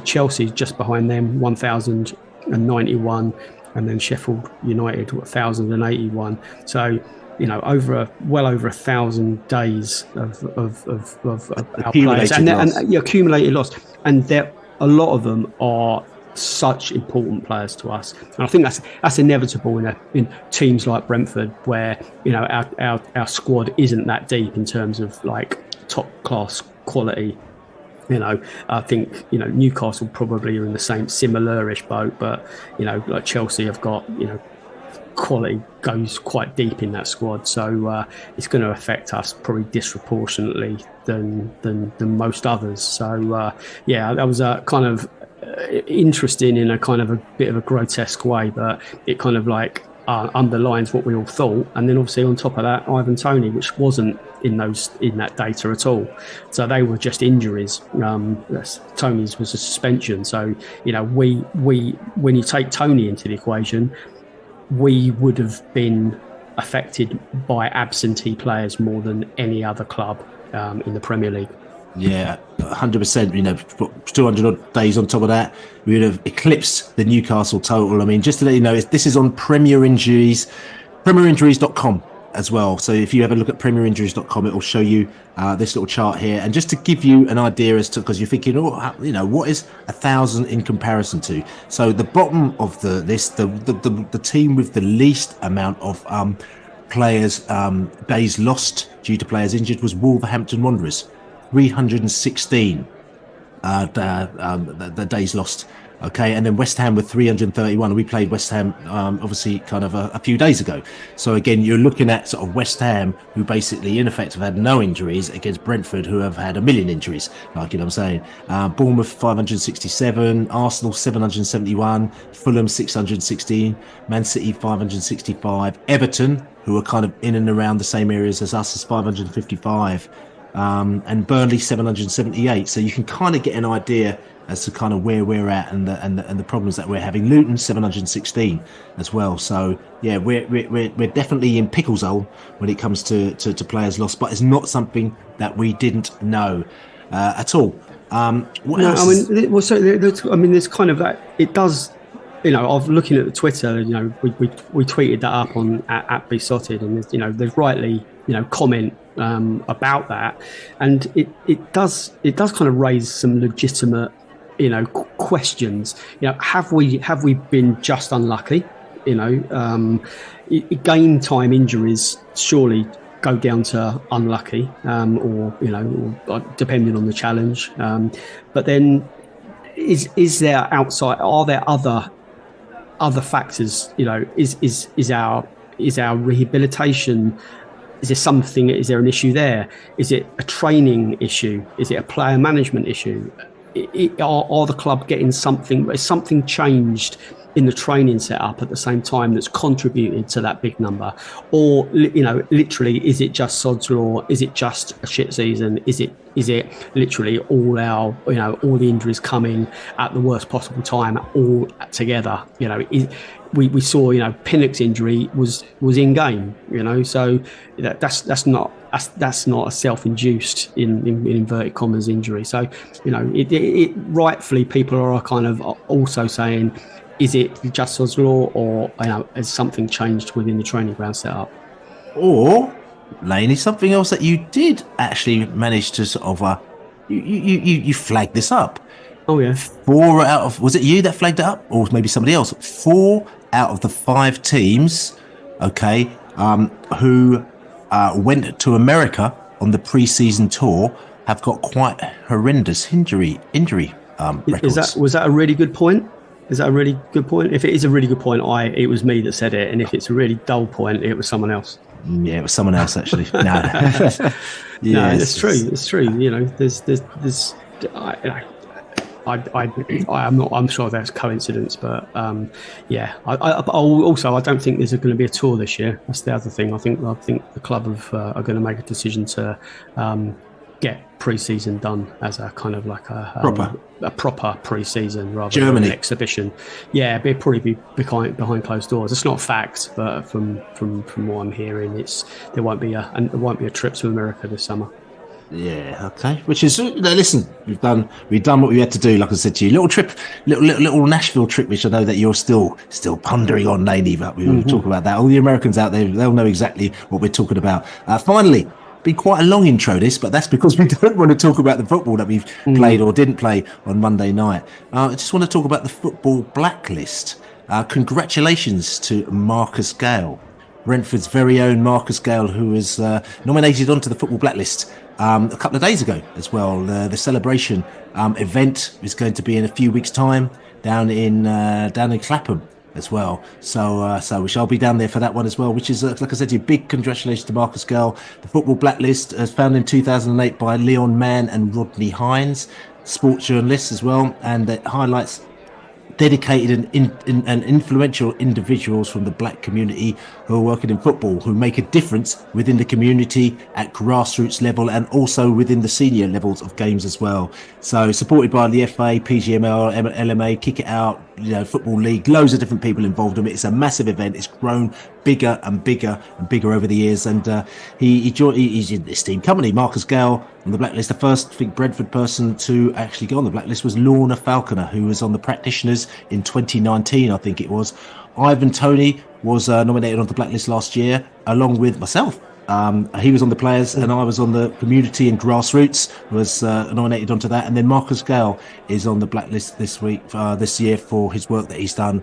S2: Chelsea just behind them, 1,091, and then Sheffield United 1,081. So well over 1,000 days of our players and accumulated loss, and a lot of them are such important players to us. And I think that's inevitable in teams like Brentford, where our squad isn't that deep in terms of like top class quality. I think Newcastle probably are in the same similar-ish boat, but like Chelsea have got quality goes quite deep in that squad, so it's going to affect us probably disproportionately than most others. So that was a kind of interesting in a kind of a bit of a grotesque way, but it kind of like underlines what we all thought. And then obviously on top of that, Ivan Toney, which wasn't in that data at all, so they were just injuries. Toney's was a suspension, so we when you take Toney into the equation, we would have been affected by absentee players more than any other club in the Premier League.
S1: Yeah, 100%. 200 odd days on top of that, we would have eclipsed the Newcastle total. I mean, just to let you know, this is on Premier Injuries, PremierInjuries.com as well. So if you have a look at PremierInjuries.com, it will show you this little chart here. And just to give you an idea as to, because you're thinking, what is 1,000 in comparison to? So the bottom of the team with the least amount of players days lost due to players injured was Wolverhampton Wanderers. 316 the days lost. Okay, and then West Ham with 331. We played West Ham obviously kind of a few days ago. So again, you're looking at sort of West Ham, who basically in effect have had no injuries, against Brentford, who have had a million injuries. Like I'm saying, Bournemouth 567, Arsenal 771, Fulham 616, Man City 565, Everton, who are kind of in and around the same areas as us, is 555. And Burnley 778. So you can kind of get an idea as to kind of where we're at and the problems that we're having. Luton 716 as well. So yeah, we're definitely in pickle zone when it comes to players lost, but it's not something that we didn't know at all.
S2: There's kind of that. It does. I've looking at the Twitter. We tweeted that up on at Besotted, and there's rightly comment about that, and it does kind of raise some legitimate questions. Have we been just unlucky? Game time injuries surely go down to unlucky, or depending on the challenge. But then is there outside? Are there other factors? Is our rehabilitation? Is there an issue there? Is it a training issue? Is it a player management issue? Are the club getting something? Is something changed in the training setup at the same time that's contributed to that big number? Or literally, is it just sod's law? Is it just a shit season? Is it literally all the injuries coming at the worst possible time all together? We saw Pinnock's injury was in game, so that's not a self-induced in inverted commas injury. So it rightfully people are kind of also saying, is it just Sod's law, or has something changed within the training ground setup?
S1: Or Laney, something else that you did actually manage to sort of you flagged this up.
S2: Oh yeah.
S1: 4 out of, was it you that flagged it up, or maybe somebody else? 4 out of the 5 teams, who went to America on the pre-season tour have got quite horrendous injury records.
S2: Was that a really good point? Is that a really good point? If it is a really good point, it was me that said it, and if it's a really dull point, it was someone else.
S1: Yeah, it was someone else actually. No,
S2: no, it's true. It's true. There's. I'm sure that's coincidence, but yeah. I don't think there's going to be a tour this year. That's the other thing. I think the club are going to make a decision to get pre-season done as a kind of like a proper pre-season rather than an exhibition. Yeah, it'd probably be behind closed doors. It's not fact, but from what I'm hearing, there won't be a trip to America this summer.
S1: Yeah, okay. Which is, listen, we've done what we had to do. Like I said to you, little Nashville trip, which I know that you're still pondering on, Laney, but we will talk about that. All the Americans out there, they'll know exactly what we're talking about. Finally, been quite a long intro this, but that's because we don't want to talk about the football that we've played or didn't play on Monday night. I just want to talk about the Football Blacklist. Congratulations to Marcus Gaye, Brentford's very own Marcus Gaye, who was nominated onto the Football Blacklist a couple of days ago as well. The celebration event is going to be in a few weeks' time down in Clapham. as well. So we shall be down there for that one as well, which is, like I said to you, big congratulations to Marcus Gaye. The Football Blacklist was founded in 2008 by Leon Mann and Rodney Hines, sports journalists as well, and it highlights dedicated and influential individuals from the black community who are working in football, who make a difference within the community at grassroots level and also within the senior levels of games as well. So supported by the FA, PGML, LMA, Kick It Out, Football League, loads of different people involved in it. It's a massive event. It's grown bigger and bigger and bigger over the years, and he's in this team company. Marcus Gaye on the blacklist. The first, I think, Brentford person to actually go on the blacklist was Lorna Falconer, who was on the practitioners in 2019, I think it was. Ivan Toney was nominated on the blacklist last year, along with myself. He was on the players and I was on the community and grassroots, was nominated onto that. And then Marcus Gaye is on the blacklist this year for his work that he's done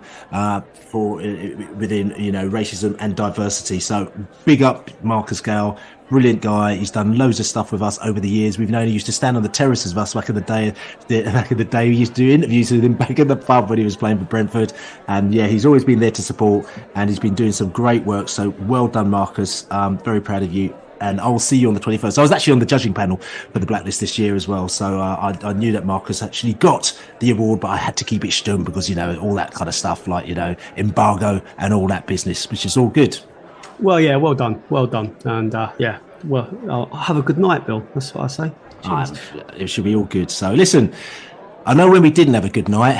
S1: within racism and diversity. So big up Marcus Gaye. Brilliant guy. He's done loads of stuff with us over the years. We've known he used to stand on the terraces of us back in the day. We used to do interviews with him back in the pub when he was playing for Brentford. And yeah, he's always been there to support, and he's been doing some great work. So well done, Marcus. Very proud of you. And I'll see you on the 21st. I was actually on the judging panel for the blacklist this year as well. So I knew that Marcus actually got the award, but I had to keep it stum because, all that kind of stuff, like, embargo and all that business, which is all good.
S2: Well, yeah, well done. And I'll have a good night, Bill. That's what I say.
S1: It should be all good. So listen, I know when we didn't have a good night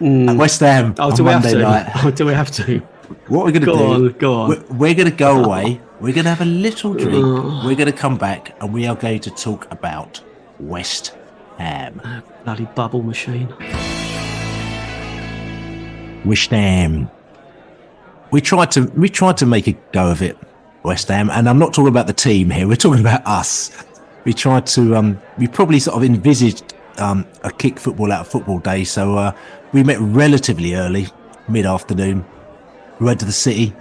S1: at West Ham on Monday night.
S2: Do we have to?
S1: What we're going to do,
S2: go on.
S1: We're going to go away. We're going to have a little drink. We're going to come back and we are going to talk about West Ham.
S2: Bloody bubble machine.
S1: West Ham. We tried to make a go of it, West Ham, and I'm not talking about the team here. We're talking about us. We tried to. We probably sort of envisaged a kick football out of football day, so we met relatively early, mid-afternoon. We went to the city.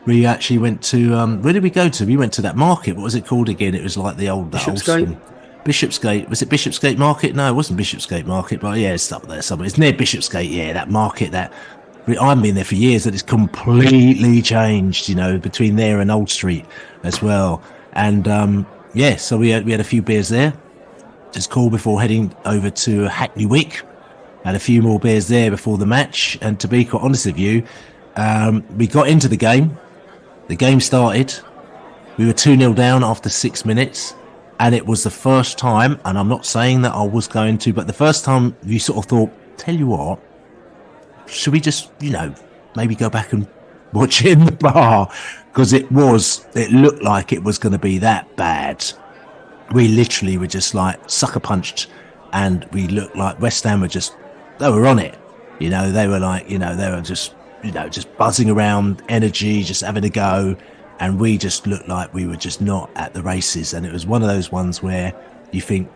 S1: We actually went to. Where did we go to? We went to that market. What was it called again? It was like the old
S2: Bishopsgate.
S1: Bishopsgate. Was it Bishopsgate Market? No, it wasn't Bishopsgate Market, but yeah, it's up there somewhere. It's near Bishopsgate. Yeah, that market that. I've been there for years, that it's completely changed, between there and Old Street as well. And so we had a few beers there. Just cool before heading over to Hackney Wick. Had a few more beers there before the match. And to be quite honest with you, we got into the game. The game started. We were 2-0 down after 6 minutes. And it was the first time, and I'm not saying that I was going to, but the first time you sort of thought, tell you what, should we just, maybe go back and watch it in the bar? Because it looked like it was going to be that bad. We literally were just like sucker punched, and we looked like West Ham they were on it. They were like, they were just buzzing around, energy, just having a go. And we just looked like we were just not at the races. And it was one of those ones where you think,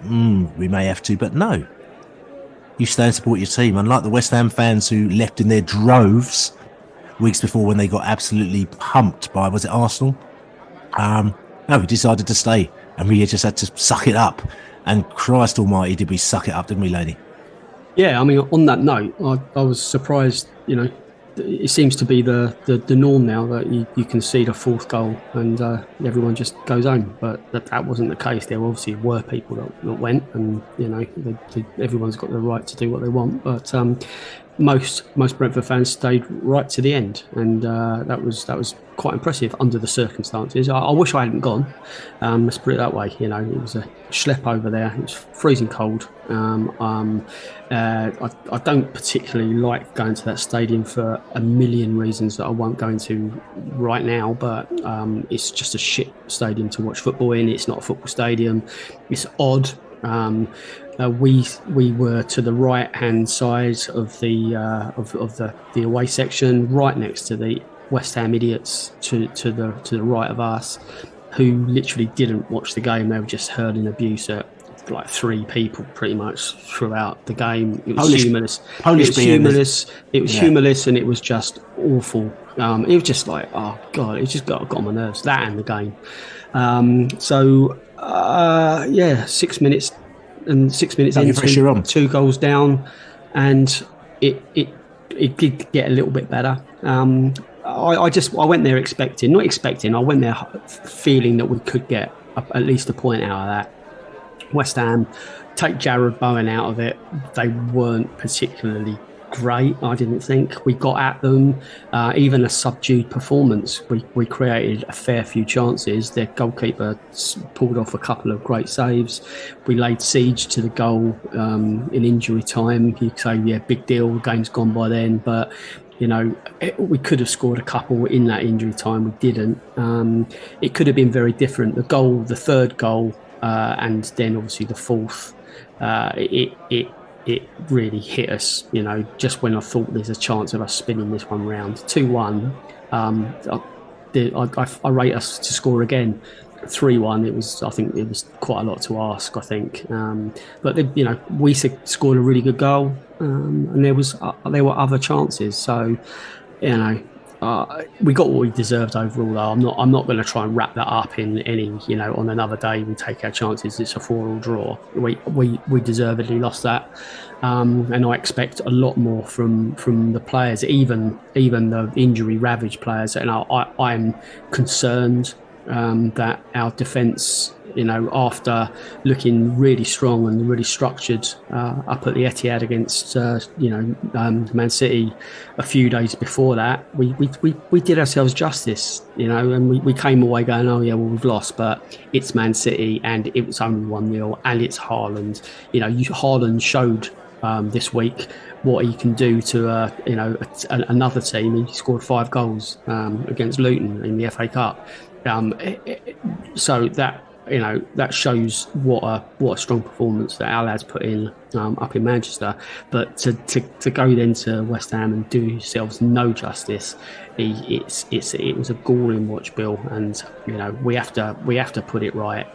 S1: we may have to, but no. You stay and support your team. Unlike the West Ham fans who left in their droves weeks before when they got absolutely pumped by, was it Arsenal? No, we decided to stay, and we just had to suck it up. And Christ almighty, did we suck it up, didn't we, Laney?
S2: Yeah, I mean, on that note, I was surprised, it seems to be the norm now that you concede a fourth goal and everyone just goes home. But that wasn't the case. There obviously were people that went, and everyone's got the right to do what they want. But most Brentford fans stayed right to the end, and that was quite impressive under the circumstances. I wish I hadn't gone. Let's put it that way. It was a schlep over there. It was freezing cold. I don't particularly like going to that stadium for a million reasons that I won't go into right now, but it's just a shit stadium to watch football in. It's not a football stadium. It's odd. We were to the right hand side of the away section, right next to the West Ham idiots to the right of us, who literally didn't watch the game. They were just hurling abuse at like 3 people pretty much throughout the game. It was humorless. It was humorless, and it was just awful. It was just like, oh god, it just got on my nerves. That and the game. 6 minutes. And 6 minutes into 2 goals down, and it it did get a little bit better. I went there I went there feeling that we could get at least a point out of that. West Ham, take Jared Bowen out of it, they weren't particularly great, I didn't think. We got at them, even a subdued performance. We created a fair few chances. Their goalkeeper pulled off a couple of great saves. We laid siege to the goal in injury time. You could say, yeah, big deal, the game's gone by then, but we could have scored a couple in that injury time. We didn't. It could have been very different. The third goal, and then obviously the fourth, it really hit us, just when I thought there's a chance of us spinning this one round. 2-1, I rate us to score again. 3-1, I think it was quite a lot to ask, I think. But we scored a really good goal, and there were other chances. So, we got what we deserved overall. Though I'm not going to try and wrap that up in any, on another day we take our chances. It's a 4-4 draw. We deservedly lost that, and I expect a lot more from the players, even the injury ravaged players. And I'm concerned that our defence, after looking really strong and really structured up at the Etihad against Man City a few days before that, we did ourselves justice, and we came away going, oh yeah, well, we've lost, but it's Man City and it was only 1-0 and it's Haaland. Haaland showed this week what he can do to another team. He scored 5 goals against Luton in the FA Cup. So that shows what a strong performance that our lads put in up in Manchester. But to go then to West Ham and do yourselves no justice, it was a galling watch, Bill. And we have to put it right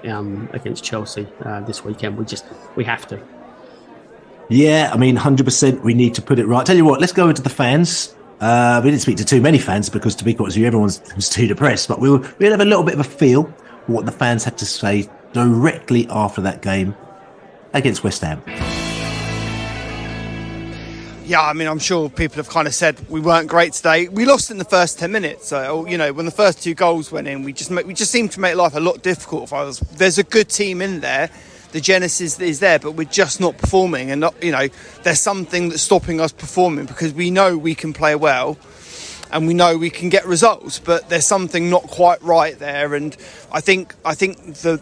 S2: against Chelsea this weekend. We have to.
S1: Yeah, 100%. We need to put it right. Tell you what, let's go into the fans. We didn't speak to too many fans because, to be quite honest with you, everyone was too depressed. But we'll have a little bit of a feel for what the fans had to say directly after that game against West Ham.
S3: Yeah, I'm sure people have kind of said we weren't great today. We lost in the first 10 minutes. So, when the first 2 goals went in, we just seemed to make life a lot difficult for us. There's a good team in there. The genesis is there, but we're just not performing. And, there's something that's stopping us performing, because we know we can play well and we know we can get results, but there's something not quite right there. And I think the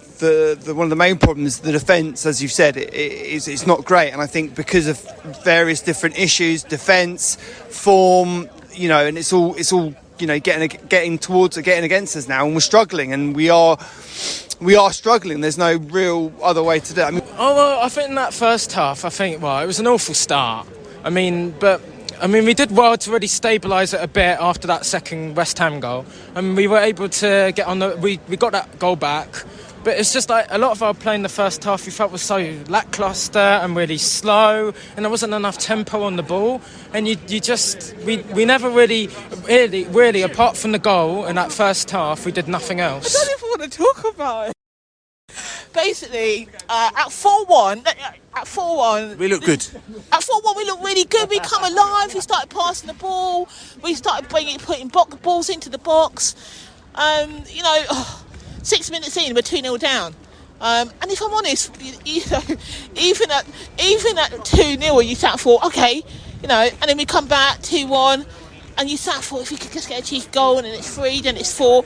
S3: one of the main problems is the defence, as you've said, it's not great. And I think because of various different issues, defence, form, and it's all getting against us now, and we're struggling, and we are struggling. There's no real other way to do it.
S4: I think in that first half, it was an awful start. We did well to really stabilise it a bit after that second West Ham goal. And we were able to get on we got that goal back. But it's just like a lot of our play in the first half we felt was so lacklustre and really slow, and there wasn't enough tempo on the ball. And we never really, apart from the goal in that first half, we did nothing else.
S5: I don't even want to talk about it. Basically, at 4-1,
S3: we look good.
S5: At 4-1, we look really good. We come alive. We started passing the ball. We started putting balls into the box. 6 minutes in, we're 2-0 down. And if I'm honest, even at 2-0, you sat for okay, and then we come back 2-1, and you sat for if you could just get a cheeky goal, and then it's 3, then it's 4.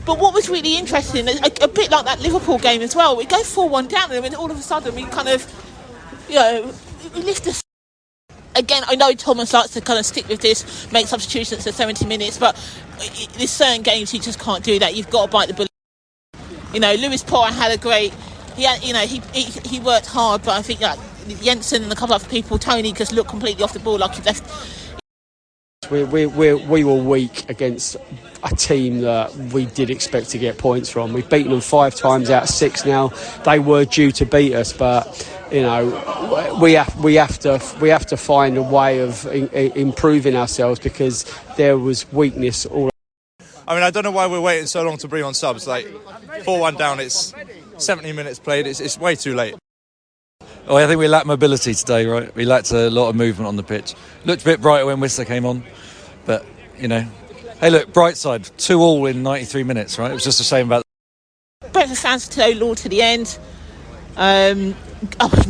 S5: But what was really interesting, a bit like that Liverpool game as well, we go 4-1 down, and then all of a sudden we kind of, we lift us. Again, I know Thomas likes to kind of stick with this, make substitutions for 70 minutes, but there's certain games you just can't do that. You've got to bite the bullet. Lewis Potter had a great. He worked hard, but I think that Jensen and a couple of other people, Tony, just looked completely off the ball, like he left.
S6: We were weak against a team that we did expect to get points from. We've beaten them 5 times out of 6 now. They were due to beat us, but we have to find a way of improving ourselves, because there was weakness all.
S7: I don't know why we're waiting so long to bring on subs. 4-1 down, it's 70 minutes played. It's way too late.
S8: Oh, I think we lacked mobility today, right? We lacked a lot of movement on the pitch. Looked a bit brighter when Whistler came on, but, you know. Hey, look, bright side, 2-2 in 93 minutes, right? It was just a shame about...
S5: Brentford fans to law to the end.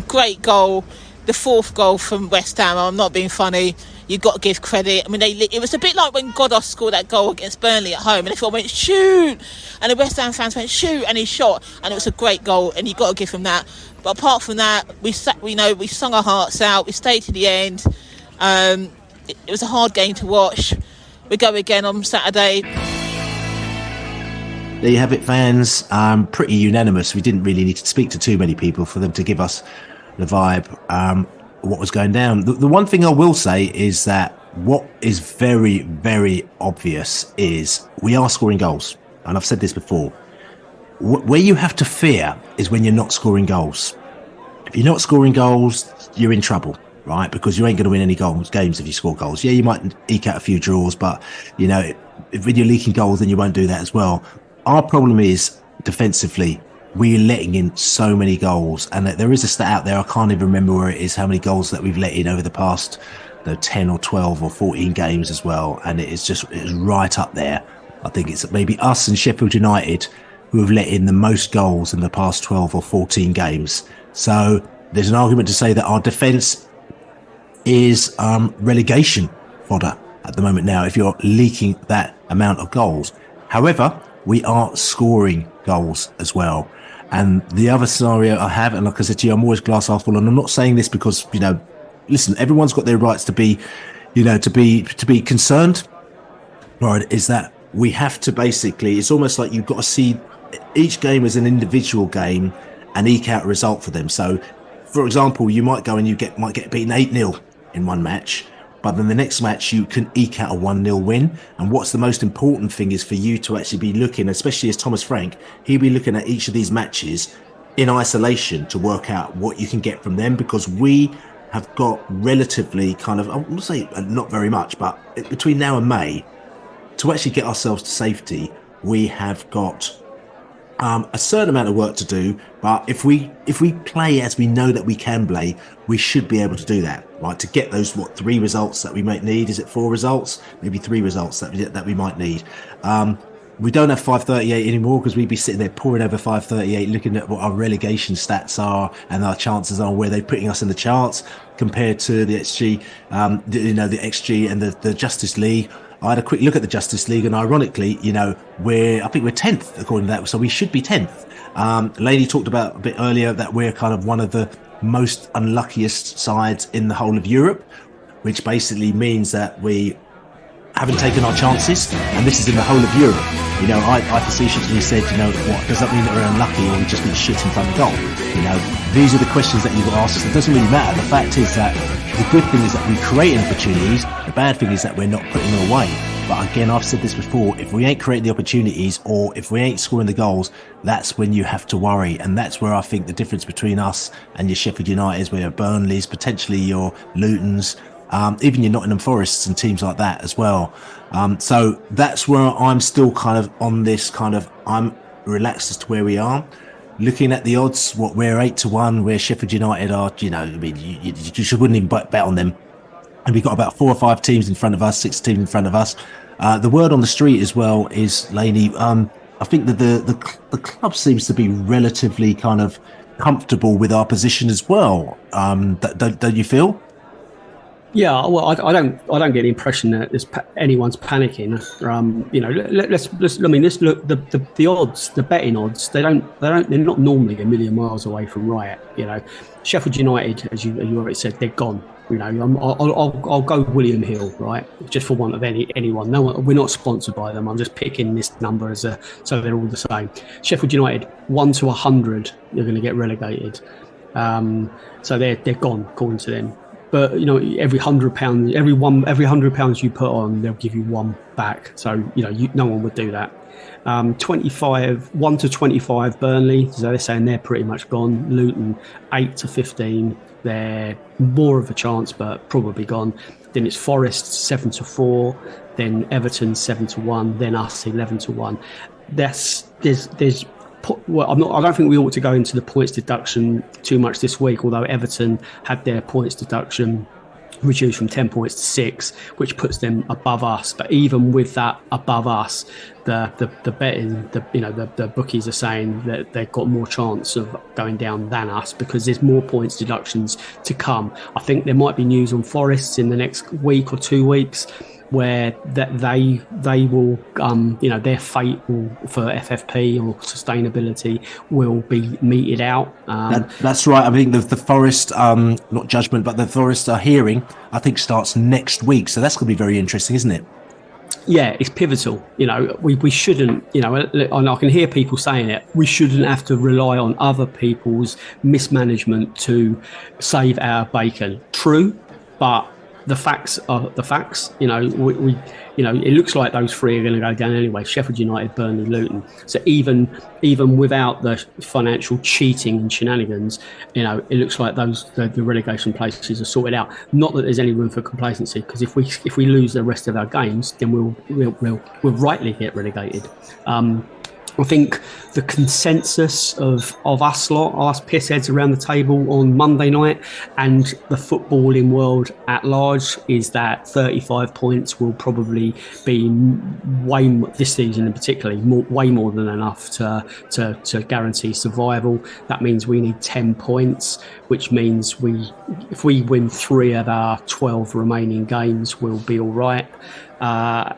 S5: Great goal. The fourth goal from West Ham, I'm not being funny. You've got to give credit. I mean, it was a bit like when Godos scored that goal against Burnley at home, and everyone went, shoot! And the West Ham fans went, shoot! And he shot, and it was a great goal, and you've got to give him that. But apart from that, we sung our hearts out, we stayed to the end. It was a hard game to watch. We go again on Saturday.
S1: There you have it, fans. Pretty unanimous. We didn't really need to speak to too many people for them to give us the vibe, what was going down. The one thing I will say is that what is very, very obvious is we are scoring goals. And I've said this before. Where you have to fear is when you're not scoring goals. If you're not scoring goals, you're in trouble, right? Because you ain't going to win any games if you score goals. Yeah, you might eke out a few draws, but, you know, if when you're leaking goals, then you won't do that as well. Our problem is defensively. We're letting in so many goals, and there is a stat out there, I can't even remember where it is, how many goals that we've let in over the past 10 or 12 or 14 games as well, and it's right up there. I think it's maybe us and Sheffield United who have let in the most goals in the past 12 or 14 games. So there's an argument to say that our defence is relegation fodder at the moment now if you're leaking that amount of goals. However, we are scoring goals as well. And the other scenario I have, and like I said to you, I'm always glass half full, and I'm not saying this because, you know, listen, everyone's got their rights to be, you know, to be concerned, right? Is that we have to basically, it's almost like you've got to see each game as an individual game and eke out a result for them. So, for example, you might go and might get beaten 8-0 in one match, but then the next match you can eke out a 1-0 win. And what's the most important thing is for you to actually be looking, especially as Thomas Frank, he'll be looking at each of these matches in isolation to work out what you can get from them, because we have got relatively kind of, I wouldn't say not very much, but between now and May, to actually get ourselves to safety, we have got a certain amount of work to do. But if we play as we know that we can play, we should be able to do that, right? To get those 3 results that we might need. Is it 4 results? Maybe 3 results that we might need. We don't have 538 anymore because we'd be sitting there poring over 538, looking at what our relegation stats are and our chances are, where they're putting us in the charts compared to the XG, the XG and the Justice League. I had a quick look at the Justice League, and ironically, you know, I think we're 10th according to that, so we should be 10th. Laney talked about a bit earlier that we're kind of one of the most unluckiest sides in the whole of Europe, which basically means that we haven't taken our chances, and this is in the whole of Europe. You know, I facetiously said, you know, what does that mean that we're unlucky or we just been shit in front of goal? You know, these are the questions that you've got to ask. It doesn't really matter. The fact is that the good thing is that we create opportunities. The bad thing is that we're not putting them away. But again, I've said this before, if we ain't creating the opportunities or if we ain't scoring the goals, that's when you have to worry. And that's where I think the difference between us and your Sheffield Uniteds, where your Burnleys, potentially your Lutons, even your Nottingham Forests and teams like that as well. So that's where I'm still kind of on this kind of, I'm relaxed as to where we are. Looking at the odds, we're 8-1, where Sheffield United are, you know, I mean, you wouldn't even bet on them. And we've got about 4 or 5 teams in front of us, 6 teams in front of us. The word on the street as well is, Laney, I think that the club seems to be relatively kind of comfortable with our position as well. Don't you feel?
S2: Yeah, well, I don't get the impression that anyone's panicking. You know, let's. I mean, let's look the odds, the betting odds. They're not normally a million miles away from right. You know, Sheffield United, as you already said, they're gone. You know, I'll go William Hill, right? Just for want of anyone. No, we're not sponsored by them. I'm just picking this number so they're all the same. Sheffield United 1 to 100, you're going to get relegated. So they're gone according to them. But you know, every £100, every £100 you put on, they'll give you 1 back. So you know, no one would do that. 1 to 25 Burnley, so they're saying they're pretty much gone. Luton 8 to 15, they're more of a chance, but probably gone. Then it's Forest 7 to 4, then Everton 7 to 1, then us 11 to 1. There's well, I don't think we ought to go into the points deduction too much this week, although Everton had their points deduction reduced from 10 points to 6, which puts them above us. But even with that above us, the betting, the bookies are saying that they've got more chance of going down than us because there's more points deductions to come. I think there might be news on Forest in the next week or 2 weeks where that they will, their fate for FFP or sustainability will be meted out.
S1: That's right. I think the Forest, not judgment, but the Forest hearing, I think starts next week. So that's going to be very interesting, isn't it?
S2: Yeah, it's pivotal. We shouldn't, and I can hear people saying it, we shouldn't have to rely on other people's mismanagement to save our bacon. True, but the facts are the facts. It looks like those three are going to go down anyway. Sheffield United, Burnley, Luton. So even without the financial cheating and shenanigans, it looks like the relegation places are sorted out. Not that there's any room for complacency, because if we lose the rest of our games, then we'll rightly get relegated. I think the consensus of us pissheads around the table on Monday night and the footballing world at large is that 35 points will probably be this season in particular, way more than enough to guarantee survival. That means we need 10 points, which means if we win 3 of our 12 remaining games, we'll be all right. I'm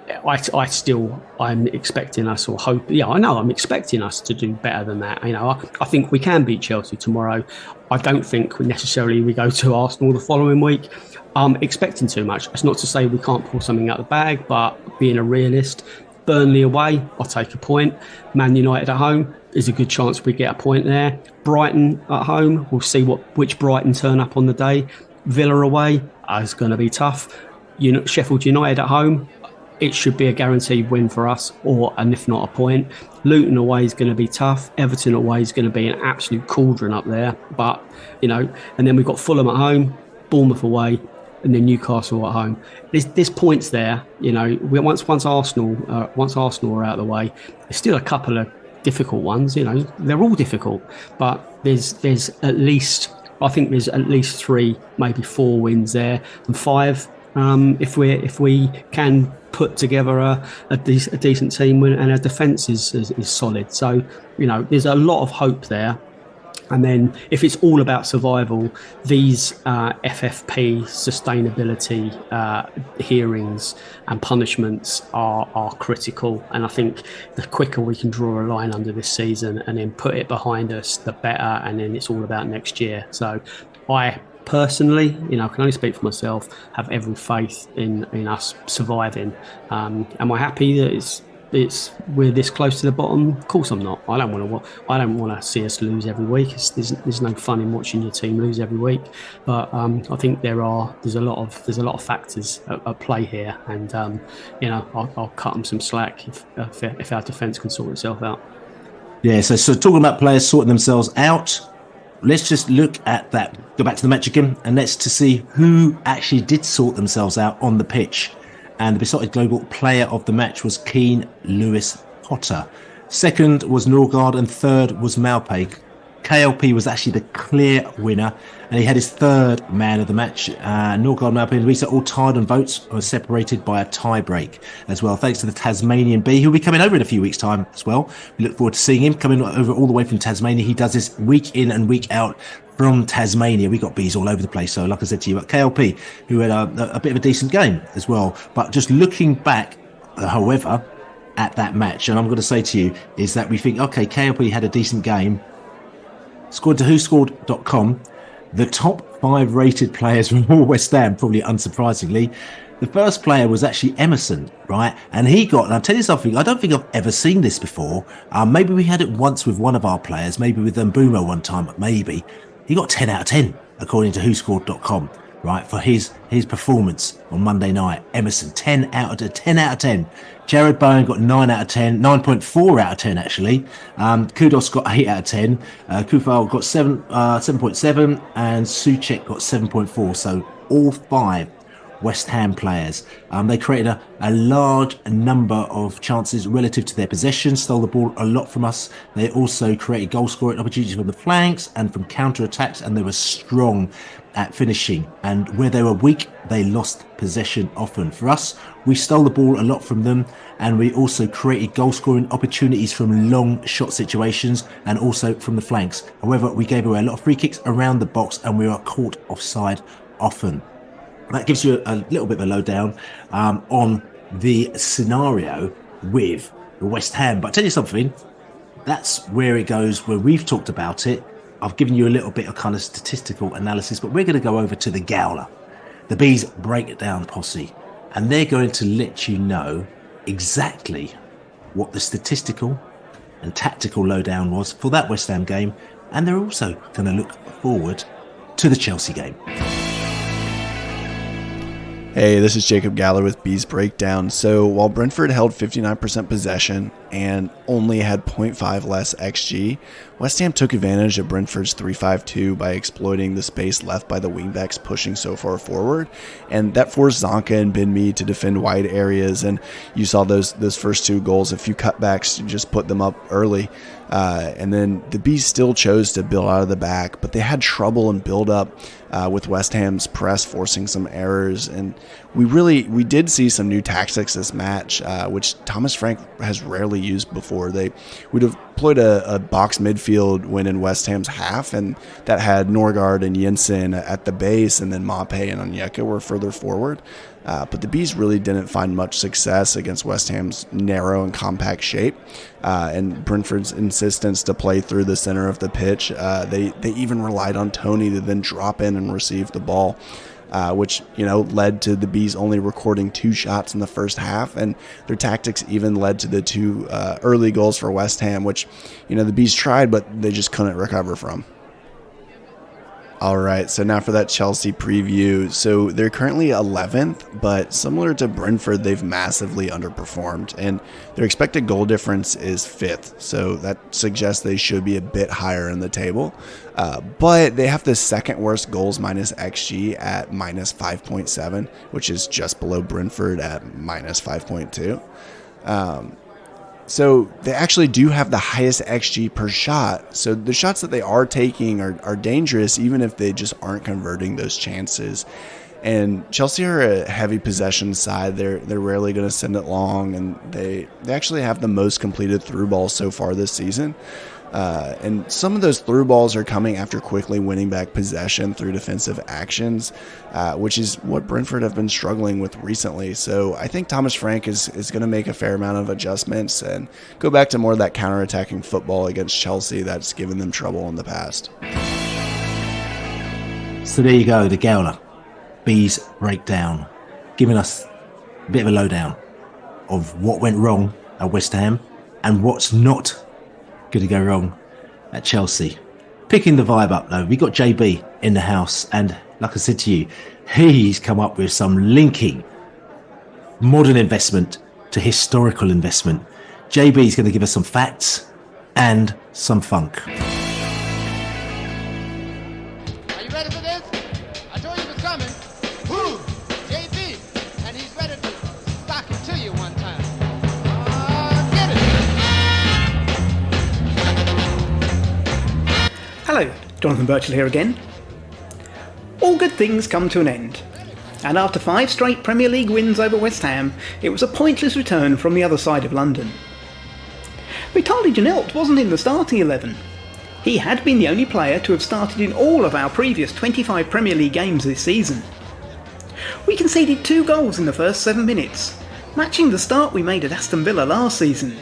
S2: expecting us, or hope. Yeah, I know I'm expecting us to do better than that. I think we can beat Chelsea tomorrow. I don't think we go to Arsenal the following week. I'm expecting too much. It's not to say we can't pull something out of the bag, but being a realist, Burnley away, I'll take a point. Man United at home, there's a good chance we get a point there. Brighton at home, we'll see which Brighton turn up on the day. Villa away, is going to be tough. Sheffield United at home, it should be a guaranteed win for us, and if not a point. Luton away is going to be tough. Everton away is going to be an absolute cauldron up there. But and then we've got Fulham at home, Bournemouth away, and then Newcastle at home. There's points there. Once Arsenal are out of the way, there's still a couple of difficult ones. They're all difficult, but there's at least 3, maybe 4 wins there, and 5. If we can put together a decent team and our defence is solid. So, there's a lot of hope there. And then if it's all about survival, these FFP sustainability hearings and punishments are critical. And I think the quicker we can draw a line under this season and then put it behind us, the better. And then it's all about next year. So I personally, can only speak for myself, have every faith in us surviving. Am I happy that we're this close to the bottom? Of course I'm not. I don't want to see us lose every week. There's no fun in watching your team lose every week. But I think there's a lot of factors at play here, and I'll cut them some slack if our defence can sort itself out.
S1: Yeah. So talking about players sorting themselves out, let's just look at that. Go back to the match again, and let's to see who actually did sort themselves out on the pitch. And the Besotted Global Player of the Match was Keane Lewis Potter. Second was Norgard, and third was Maupay. KLP was actually the clear winner, and he had his third man of the match. Norgard, Maupay and Luisa all tied on votes, were separated by a tie break as well, thanks to the Tasmanian Bee, who'll be coming over in a few weeks' time as well. We look forward to seeing him coming over all the way from Tasmania. He does this week in and week out from Tasmania. We got bees all over the place. So like I said to you, at KLP, who had a bit of a decent game as well. But just looking back, however, at that match, and I'm going to say to you, is that we think, okay, KLP had a decent game. Scored to whoscored.com. The top 5 rated players from all West Ham, probably unsurprisingly. The first player was actually Emerson, right? And he got, and I'll tell you something, I don't think I've ever seen this before. Maybe we had it once with one of our players, maybe with Mbeumo one time, maybe. He got 10 out of 10, according to whoscored.com, right, for his performance on Monday night. Emerson, 10 out of 10. Jared Bowen got 9 out of 10, 9.4 out of 10 actually. Kudos got 8 out of 10. Kufal got 7.7, and Souček got 7.4. So all 5 West Ham players. They created a large number of chances relative to their possession, stole the ball a lot from us. They also created goal scoring opportunities from the flanks and from counter-attacks, and they were strong at finishing. And where they were weak, they lost possession often. For us, we stole the ball a lot from them, and we also created goal scoring opportunities from long shot situations and also from the flanks. However, we gave away a lot of free kicks around the box, and we were caught offside often. That gives you a little bit of a lowdown on the scenario with West Ham. But I'll tell you something, that's where it goes, where we've talked about it. I've given you a little bit of kind of statistical analysis, but we're going to go over to the Gowler, the Bees breakdown posse, and they're going to let you know exactly what the statistical and tactical lowdown was for that West Ham game, and they're also going to look forward to the Chelsea game.
S9: Hey, this is Jacob Gowler with Bees Breakdown. So while Brentford held 59% possession and only had 0.5 less XG, West Ham took advantage of Brentford's 3-5-2 by exploiting the space left by the wingbacks pushing so far forward, and that forced Zonka and Benham to defend wide areas, and you saw those first two goals, a few cutbacks, just put them up early. And then the Bees still chose to build out of the back, but they had trouble in build up with West Ham's press forcing some errors. And we did see some new tactics this match, which Thomas Frank has rarely used before. They would have deployed a box midfield when in West Ham's half, and that had Norgard and Jensen at the base, and then Maupay and Onyeka were further forward. But the Bees really didn't find much success against West Ham's narrow and compact shape, and Brentford's insistence to play through the center of the pitch. They even relied on Tony to then drop in and receive the ball, which led to the Bees only recording 2 shots in the first half, and their tactics even led to the 2 early goals for West Ham, which the Bees tried, but they just couldn't recover from. All right, so now for that Chelsea preview. So they're currently 11th, but similar to Brentford, they've massively underperformed, and their expected goal difference is 5th. So that suggests they should be a bit higher in the table. But they have the second worst goals minus XG at minus 5.7, which is just below Brentford at minus 5.2. So they actually do have the highest XG per shot. So the shots that they are taking are dangerous, even if they just aren't converting those chances. And Chelsea are a heavy possession side. They're rarely going to send it long, and they actually have the most completed through balls so far this season. And some of those through balls are coming after quickly winning back possession through defensive actions, which is what Brentford have been struggling with recently. So I think Thomas Frank is going to make a fair amount of adjustments and go back to more of that counterattacking football against Chelsea that's given them trouble in the past.
S1: So there you go, the Gowler Bees breakdown, giving us a bit of a lowdown of what went wrong at West Ham and what's not going to go wrong at Chelsea. Picking the vibe up though, we got JB in the house, and like I said to you, he's come up with some linking modern investment to historical investment. JB is going to give us some facts and some funk.
S10: Are you ready for this? I told you it was coming. Who? JB, and he's ready to stock it to you one time. Get it.
S11: Hello, Jonathan Birchall here again. All good things come to an end, and after 5 straight Premier League wins over West Ham, it was a pointless return from the other side of London. Vitaly Janelt wasn't in the starting 11. He had been the only player to have started in all of our previous 25 Premier League games this season. We conceded 2 goals in the first 7 minutes, matching the start we made at Aston Villa last season.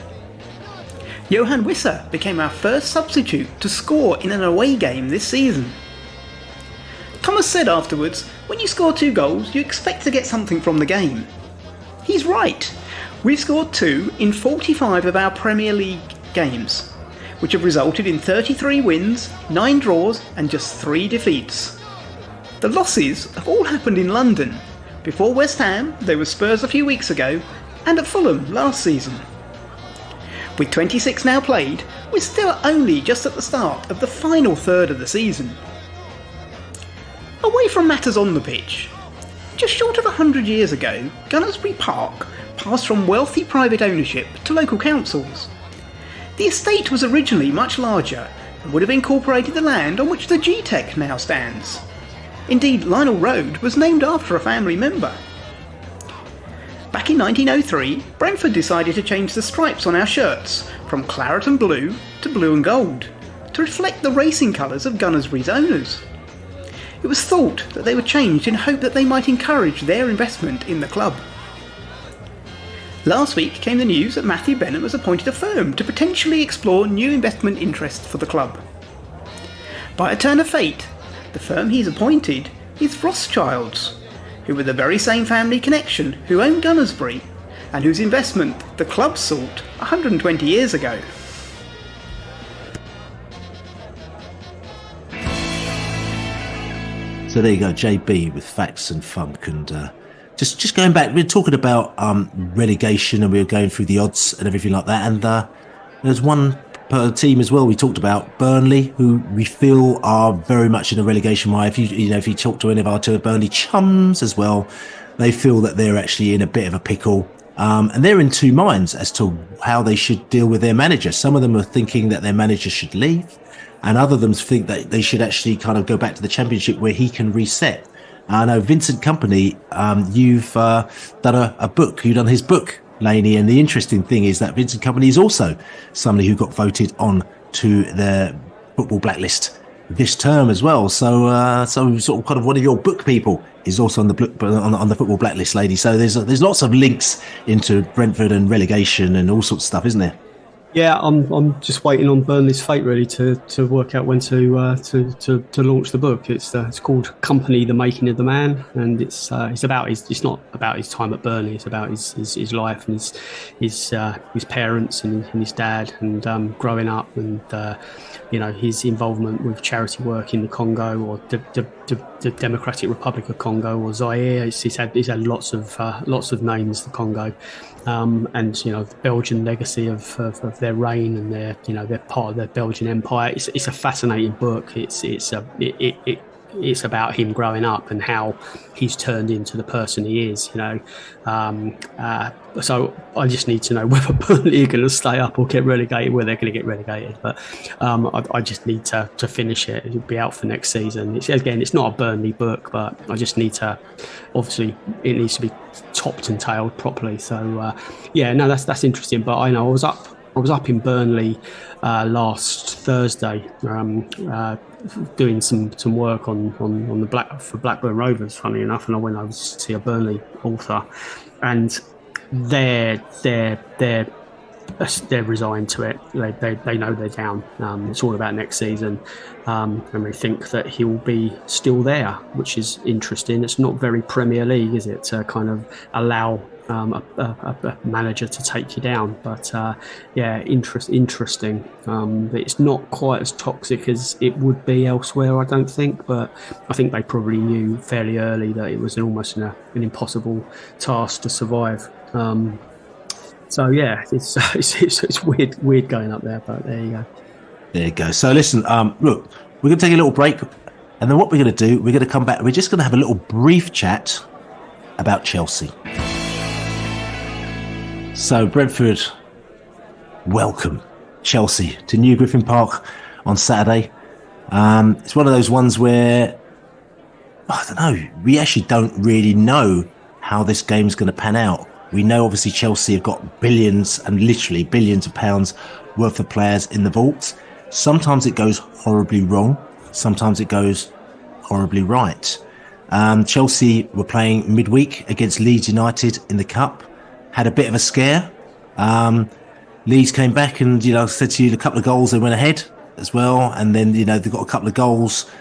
S11: Johan Wissa became our first substitute to score in an away game this season. Thomas said afterwards, when you score 2 goals, you expect to get something from the game. He's right. We've scored 2 in 45 of our Premier League games, which have resulted in 33 wins, 9 draws and just 3 defeats. The losses have all happened in London. Before West Ham, there was Spurs a few weeks ago, and at Fulham last season. With 26 now played, we're still only just at the start of the final third of the season. Away from matters on the pitch, Just short of 100 years ago, Gunnersbury Park passed from wealthy private ownership to local councils. The estate was originally much larger and would have incorporated the land on which the G-Tech now stands. Indeed, Lionel Road was named after a family member. Back in 1903, Brentford decided to change the stripes on our shirts from claret and blue to blue and gold to reflect the racing colours of Gunnersbury's owners. It was thought that they were changed in hope that they might encourage their investment in the club. Last week came the news that Matthew Benham has appointed a firm to potentially explore new investment interests for the club. By a turn of fate, the firm he's appointed is Rothschilds, who were the very same family connection who own Gunnersbury and whose investment the club sought 120 years ago.
S1: So there you go, JB with facts and funk, and just going back, we were talking about relegation, and we were going through the odds and everything like that, and there's one team as well we talked about, Burnley, who we feel are very much in a relegation mire. If you talk to any of our two Burnley chums as well, they feel that they're actually in a bit of a pickle, and they're in two minds as to how they should deal with their manager. Some of them are thinking that their manager should leave, and other of them think that they should actually kind of go back to the Championship where he can reset. I know Vincent Kompany, you've done a book. You've done his book, Laney, and the interesting thing is that Vincent Kompany is also somebody who got voted on to the Football Blacklist this term as well. So sort of kind of one of your book people is also on the Football Blacklist, lady. So there's lots of links into Brentford and relegation and all sorts of stuff, isn't there?
S2: Yeah, I'm just waiting on Burnley's fate really to work out when to launch the book. It's called Company: The Making of the Man, and it's not about his time at Burnley. It's about his life and his parents and his dad and growing up and his involvement with charity work in the Congo or the Democratic Republic of Congo or Zaire. He's had lots of names, the Congo. And the Belgian legacy of their reign and they're part of the Belgian Empire. It's a fascinating book. It's about him growing up and how he's turned into the person he is. So I just need to know whether Burnley are going to stay up or get relegated. Where they're going to get relegated, but I just need to finish it. It'll be out for next season. It's not a Burnley book, but I just need to. Obviously, it needs to be topped and tailed properly. So that's interesting. But I know I was up in Burnley last Thursday doing some work on the for Blackburn Rovers, funny enough, and I went over to see a Burnley author, and they're resigned to it. They know they're down. It's all about next season, and they think that he'll be still there, which is interesting. It's not very Premier League, is it, to kind of allow a manager to take you down, but interesting. It's not quite as toxic as it would be elsewhere, I don't think, but I think they probably knew fairly early that it was almost an impossible task to survive. So yeah, it's weird going up there, but there you go.
S1: There you go. So listen, look, we're going to take a little break, and then what we're going to do, we're going to come back. We're just going to have a little brief chat about Chelsea. So Brentford welcome Chelsea to New Griffin Park on Saturday. It's one of those ones where, I don't know, we actually don't really know how this game's going to pan out. We know obviously Chelsea have got billions and literally billions of pounds worth of players in the vaults. Sometimes it goes horribly wrong. Sometimes it goes horribly right. Chelsea were playing midweek against Leeds United in the Cup. Had a bit of a scare. Leeds came back and, I said to you, a couple of goals, they went ahead as well. And then, they got a couple of goals.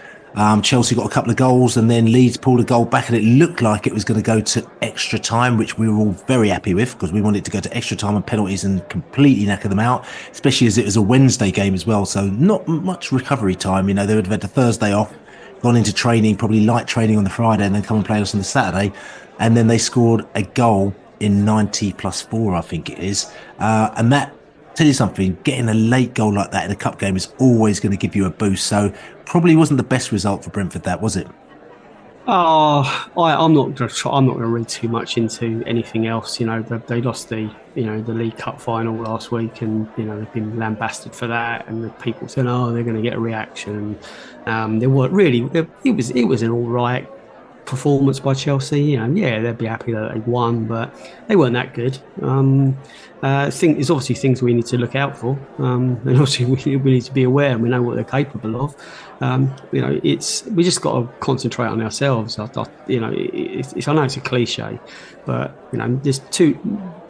S1: Chelsea got a couple of goals, and then Leeds pulled a goal back, and it looked like it was going to go to extra time, which we were all very happy with because we wanted it to go to extra time and penalties and completely knacker them out, especially as it was a Wednesday game as well. So not much recovery time. They would have had the Thursday off, gone into training, probably light training on the Friday, and then come and play us on the Saturday. And then they scored a goal in 90+4, I think it is. And that, tell you something, getting a late goal like that in a cup game is always going to give you a boost. So probably wasn't the best result for Brentford, that, was it?
S2: I'm not going to read too much into anything else. They lost the League Cup final last week, and they've been lambasted for that. And the people said, "Oh, they're going to get a reaction." There weren't really. It was an all right performance by Chelsea. They'd be happy that they won, but they weren't that good. There's obviously things we need to look out for, and obviously we need to be aware, and we know what they're capable of. We just got to concentrate on ourselves. I know it's a cliche, but there's two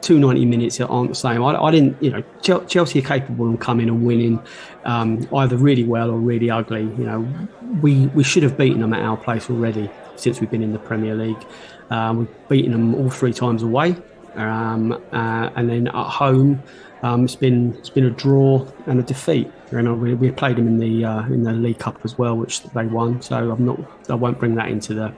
S2: 90 minutes that aren't the same. I didn't. Chelsea are capable of coming and winning either really well or really ugly. We should have beaten them at our place already since we've been in the Premier League. We've beaten them all 3 times away, and then at home, it's been a draw and a defeat. We played them in the League Cup as well, which they won. So I won't bring that into the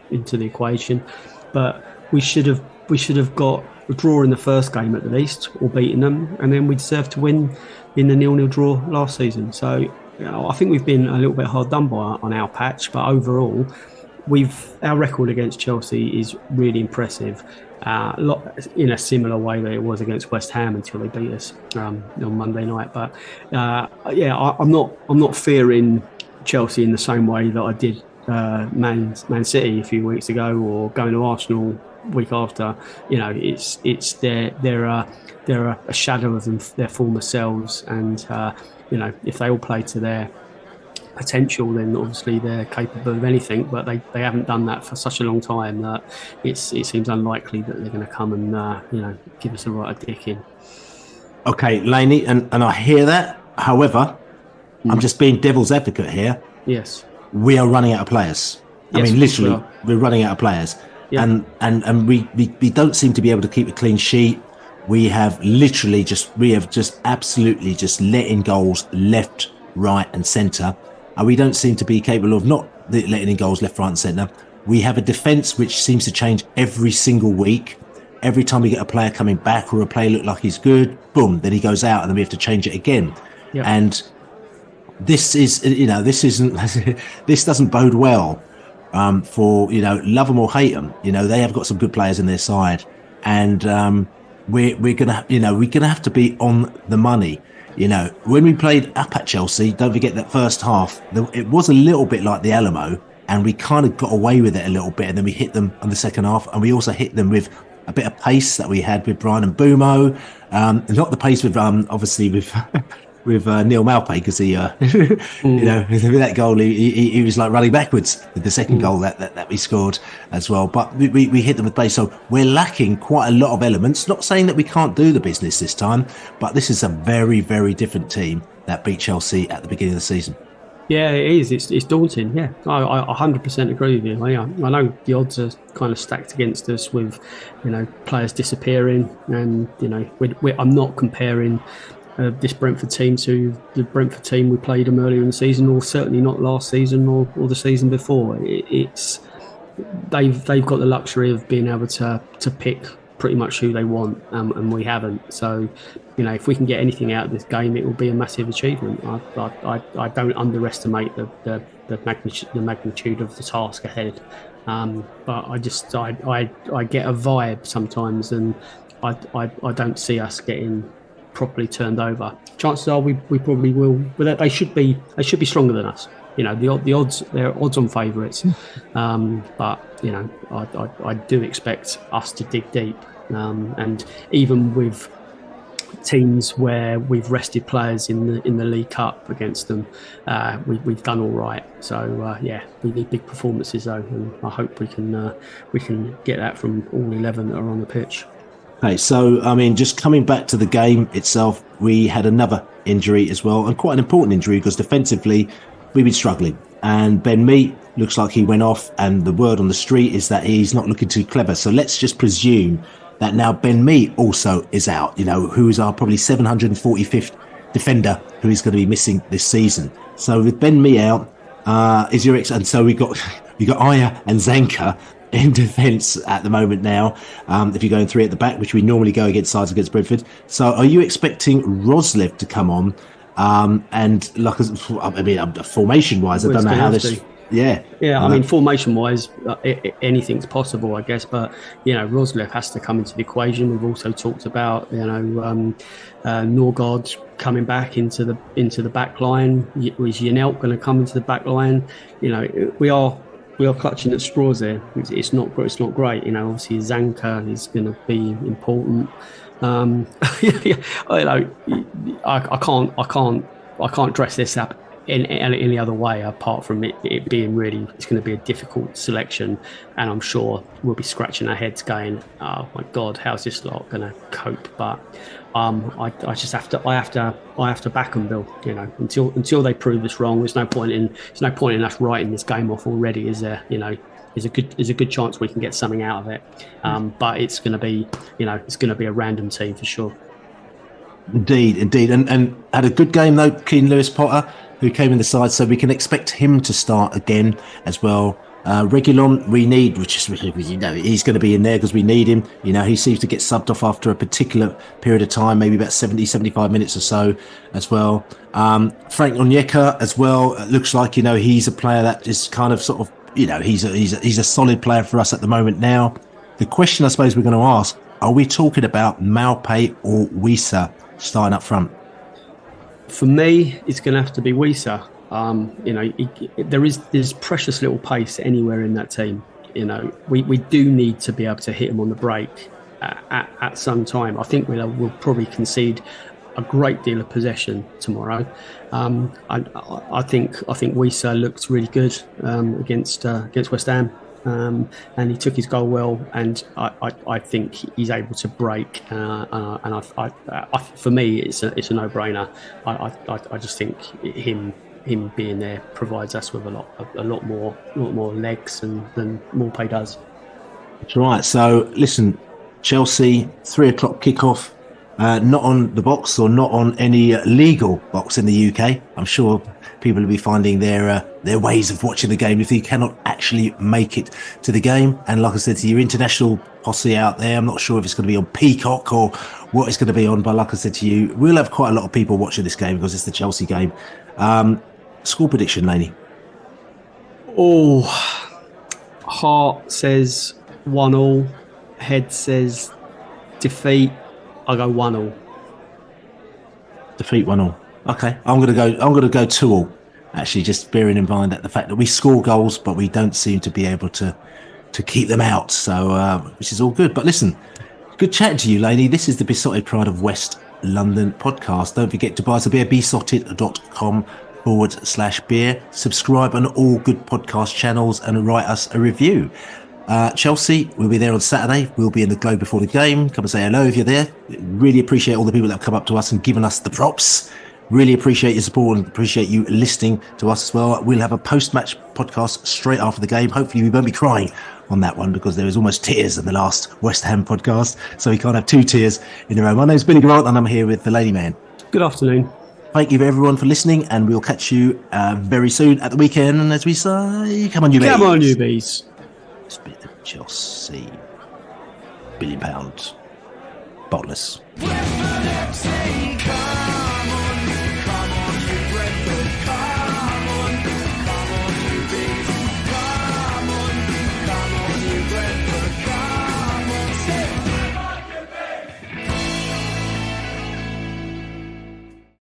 S2: equation. But we should have got a draw in the first game at least, or beaten them, and then we deserved to win in the 0-0 draw last season. So I think we've been a little bit hard done by on our patch, but overall, our record against Chelsea is really impressive. In a similar way that it was against West Ham until they beat us on Monday night. But I'm not fearing Chelsea in the same way that I did Man City a few weeks ago, or going to Arsenal week after. They're a shadow of their former selves, and if they all play to their potential, then obviously they're capable of anything, but they haven't done that for such a long time that it seems unlikely that they're going to come and give us a right dick in.
S1: Okay, Laney, and I hear that. However, I'm just being devil's advocate here.
S2: Yes,
S1: we are running out of players.
S2: Yes,
S1: I mean, literally, we're running out of players, and we don't seem to be able to keep a clean sheet. We have absolutely just let in goals left, right, and centre. And we don't seem to be capable of not letting in goals left, right and centre. We have a defence which seems to change every single week. Every time we get a player coming back or a player look like he's good, boom, then he goes out and then we have to change it again. Yep. And this doesn't bode well for, love them or hate them. They have got some good players in their side. And we're gonna have to be on the money. When we played up at Chelsea, don't forget that first half, it was a little bit like the Alamo, and we kind of got away with it a little bit, and then we hit them on the second half, and we also hit them with a bit of pace that we had with Brian and Bumo, not the pace with obviously with Neil Maupay, because he with that goal he was like running backwards with the second goal that we scored as well. But we hit them with pace, so we're lacking quite a lot of elements. Not saying that we can't do the business this time, but this is a very, very different team that beat Chelsea at the beginning of the season.
S2: Yeah, it is. It's daunting. Yeah, I 100% agree with you. I know the odds are kind of stacked against us with players disappearing, and I'm not comparing this Brentford team to the Brentford team we played them earlier in the season, or certainly not last season or the season before. They've got the luxury of being able to pick pretty much who they want, and we haven't. So if we can get anything out of this game, it will be a massive achievement. I don't underestimate the magnitude of the task ahead, but I get a vibe sometimes, and I don't see us getting properly turned over. Chances are we probably will, but they should be stronger than us. The odds, they're odds-on favourites, but I do expect us to dig deep, and even with teams where we've rested players in the League Cup against them, we've done all right. So we need big performances though, and I hope we can get that from all 11 that are on the pitch.
S1: Okay, so just coming back to the game itself, we had another injury as well, and quite an important injury, because defensively we've been struggling. And Ben Mee looks like he went off, and the word on the street is that he's not looking too clever. So let's just presume that now Ben Mee also is out, who is our probably 745th defender who is going to be missing this season. So with Ben Mee out, and so we got Aya and Zanka in defence at the moment now, if you're going 3 at the back, which we normally go against sides against Brentford. So are you expecting Roslev to come on? And formation wise, I don't know how this. Yeah.
S2: I mean, formation-wise, anything's possible, I guess. But Roslev has to come into the equation. We've also talked about Norgard coming back into the back line. Is Janelt going to come into the back line? We are clutching at straws there. It's not great. Obviously Zanka is going to be important. I can't dress this up in any other way apart from it being really, it's going to be a difficult selection, and I'm sure we'll be scratching our heads going, oh my God, how's this lot going to cope? But I just have to back them, Bill. Until they prove us wrong, there's no point in us writing this game off already, is there? There's a good chance we can get something out of it, but it's going to be a random team for sure.
S1: Indeed, and had a good game though, Keane Lewis-Potter, who came in the side, so we can expect him to start again as well. Reguilon, we need, which is he's going to be in there because we need him. He seems to get subbed off after a particular period of time, maybe about 70-75 minutes or so as well. Frank Onyeka as well, looks like he's a player that is kind of sort of he's a solid player for us at the moment. Now, the question I suppose we're going to ask: are we talking about Maupay or Wissa starting up front?
S2: For me, it's going to have to be Wissa. There's precious little pace anywhere in that team. We do need to be able to hit him on the break at some time. I think we'll probably concede a great deal of possession tomorrow. I think Wissa looked really good against West Ham. And he took his goal well, and I think he's able to break. And for me, it's a no-brainer. I just think him being there provides us with a lot more legs than Maupay does.
S1: That's right. So listen, Chelsea 3:00 kickoff. Not on the box or not on any legal box in the UK. I'm sure people will be finding their ways of watching the game if they cannot actually make it to the game. And like I said to your international posse out there, I'm not sure if it's going to be on Peacock or what it's going to be on. But like I said to you, we'll have quite a lot of people watching this game because it's the Chelsea game. Score prediction, Laney.
S2: Oh, heart says 1-1. Head says defeat. I go 1-1.
S1: Defeat 1-1. Okay, I'm gonna go 2-2. Actually, just bearing in mind that the fact that we score goals, but we don't seem to be able to keep them out. So, which is all good. But listen, good chatting to you, Laney. This is the Besotted Pride of West London podcast. Don't forget to buy us a beer, besotted.com/beer. Subscribe on all good podcast channels and write us a review. Chelsea, we'll be there on Saturday. We'll be in the Globe before the game. Come and say hello if you're there. Really appreciate all the people that have come up to us and given us the props. Really appreciate your support and appreciate you listening to us as well. We'll have a post-match podcast straight after the game. Hopefully we won't be crying on that one because there was almost tears in the last West Ham podcast, so we can't have two tears in a row. My name's Billy Grant and I'm here with the Lady Man.
S2: Good afternoon.
S1: Thank you everyone for listening, and we'll catch you very soon at the weekend. And as we say, come on you bees.
S2: Come on you bees.
S1: It's been the Chelsea £1 billion bottless.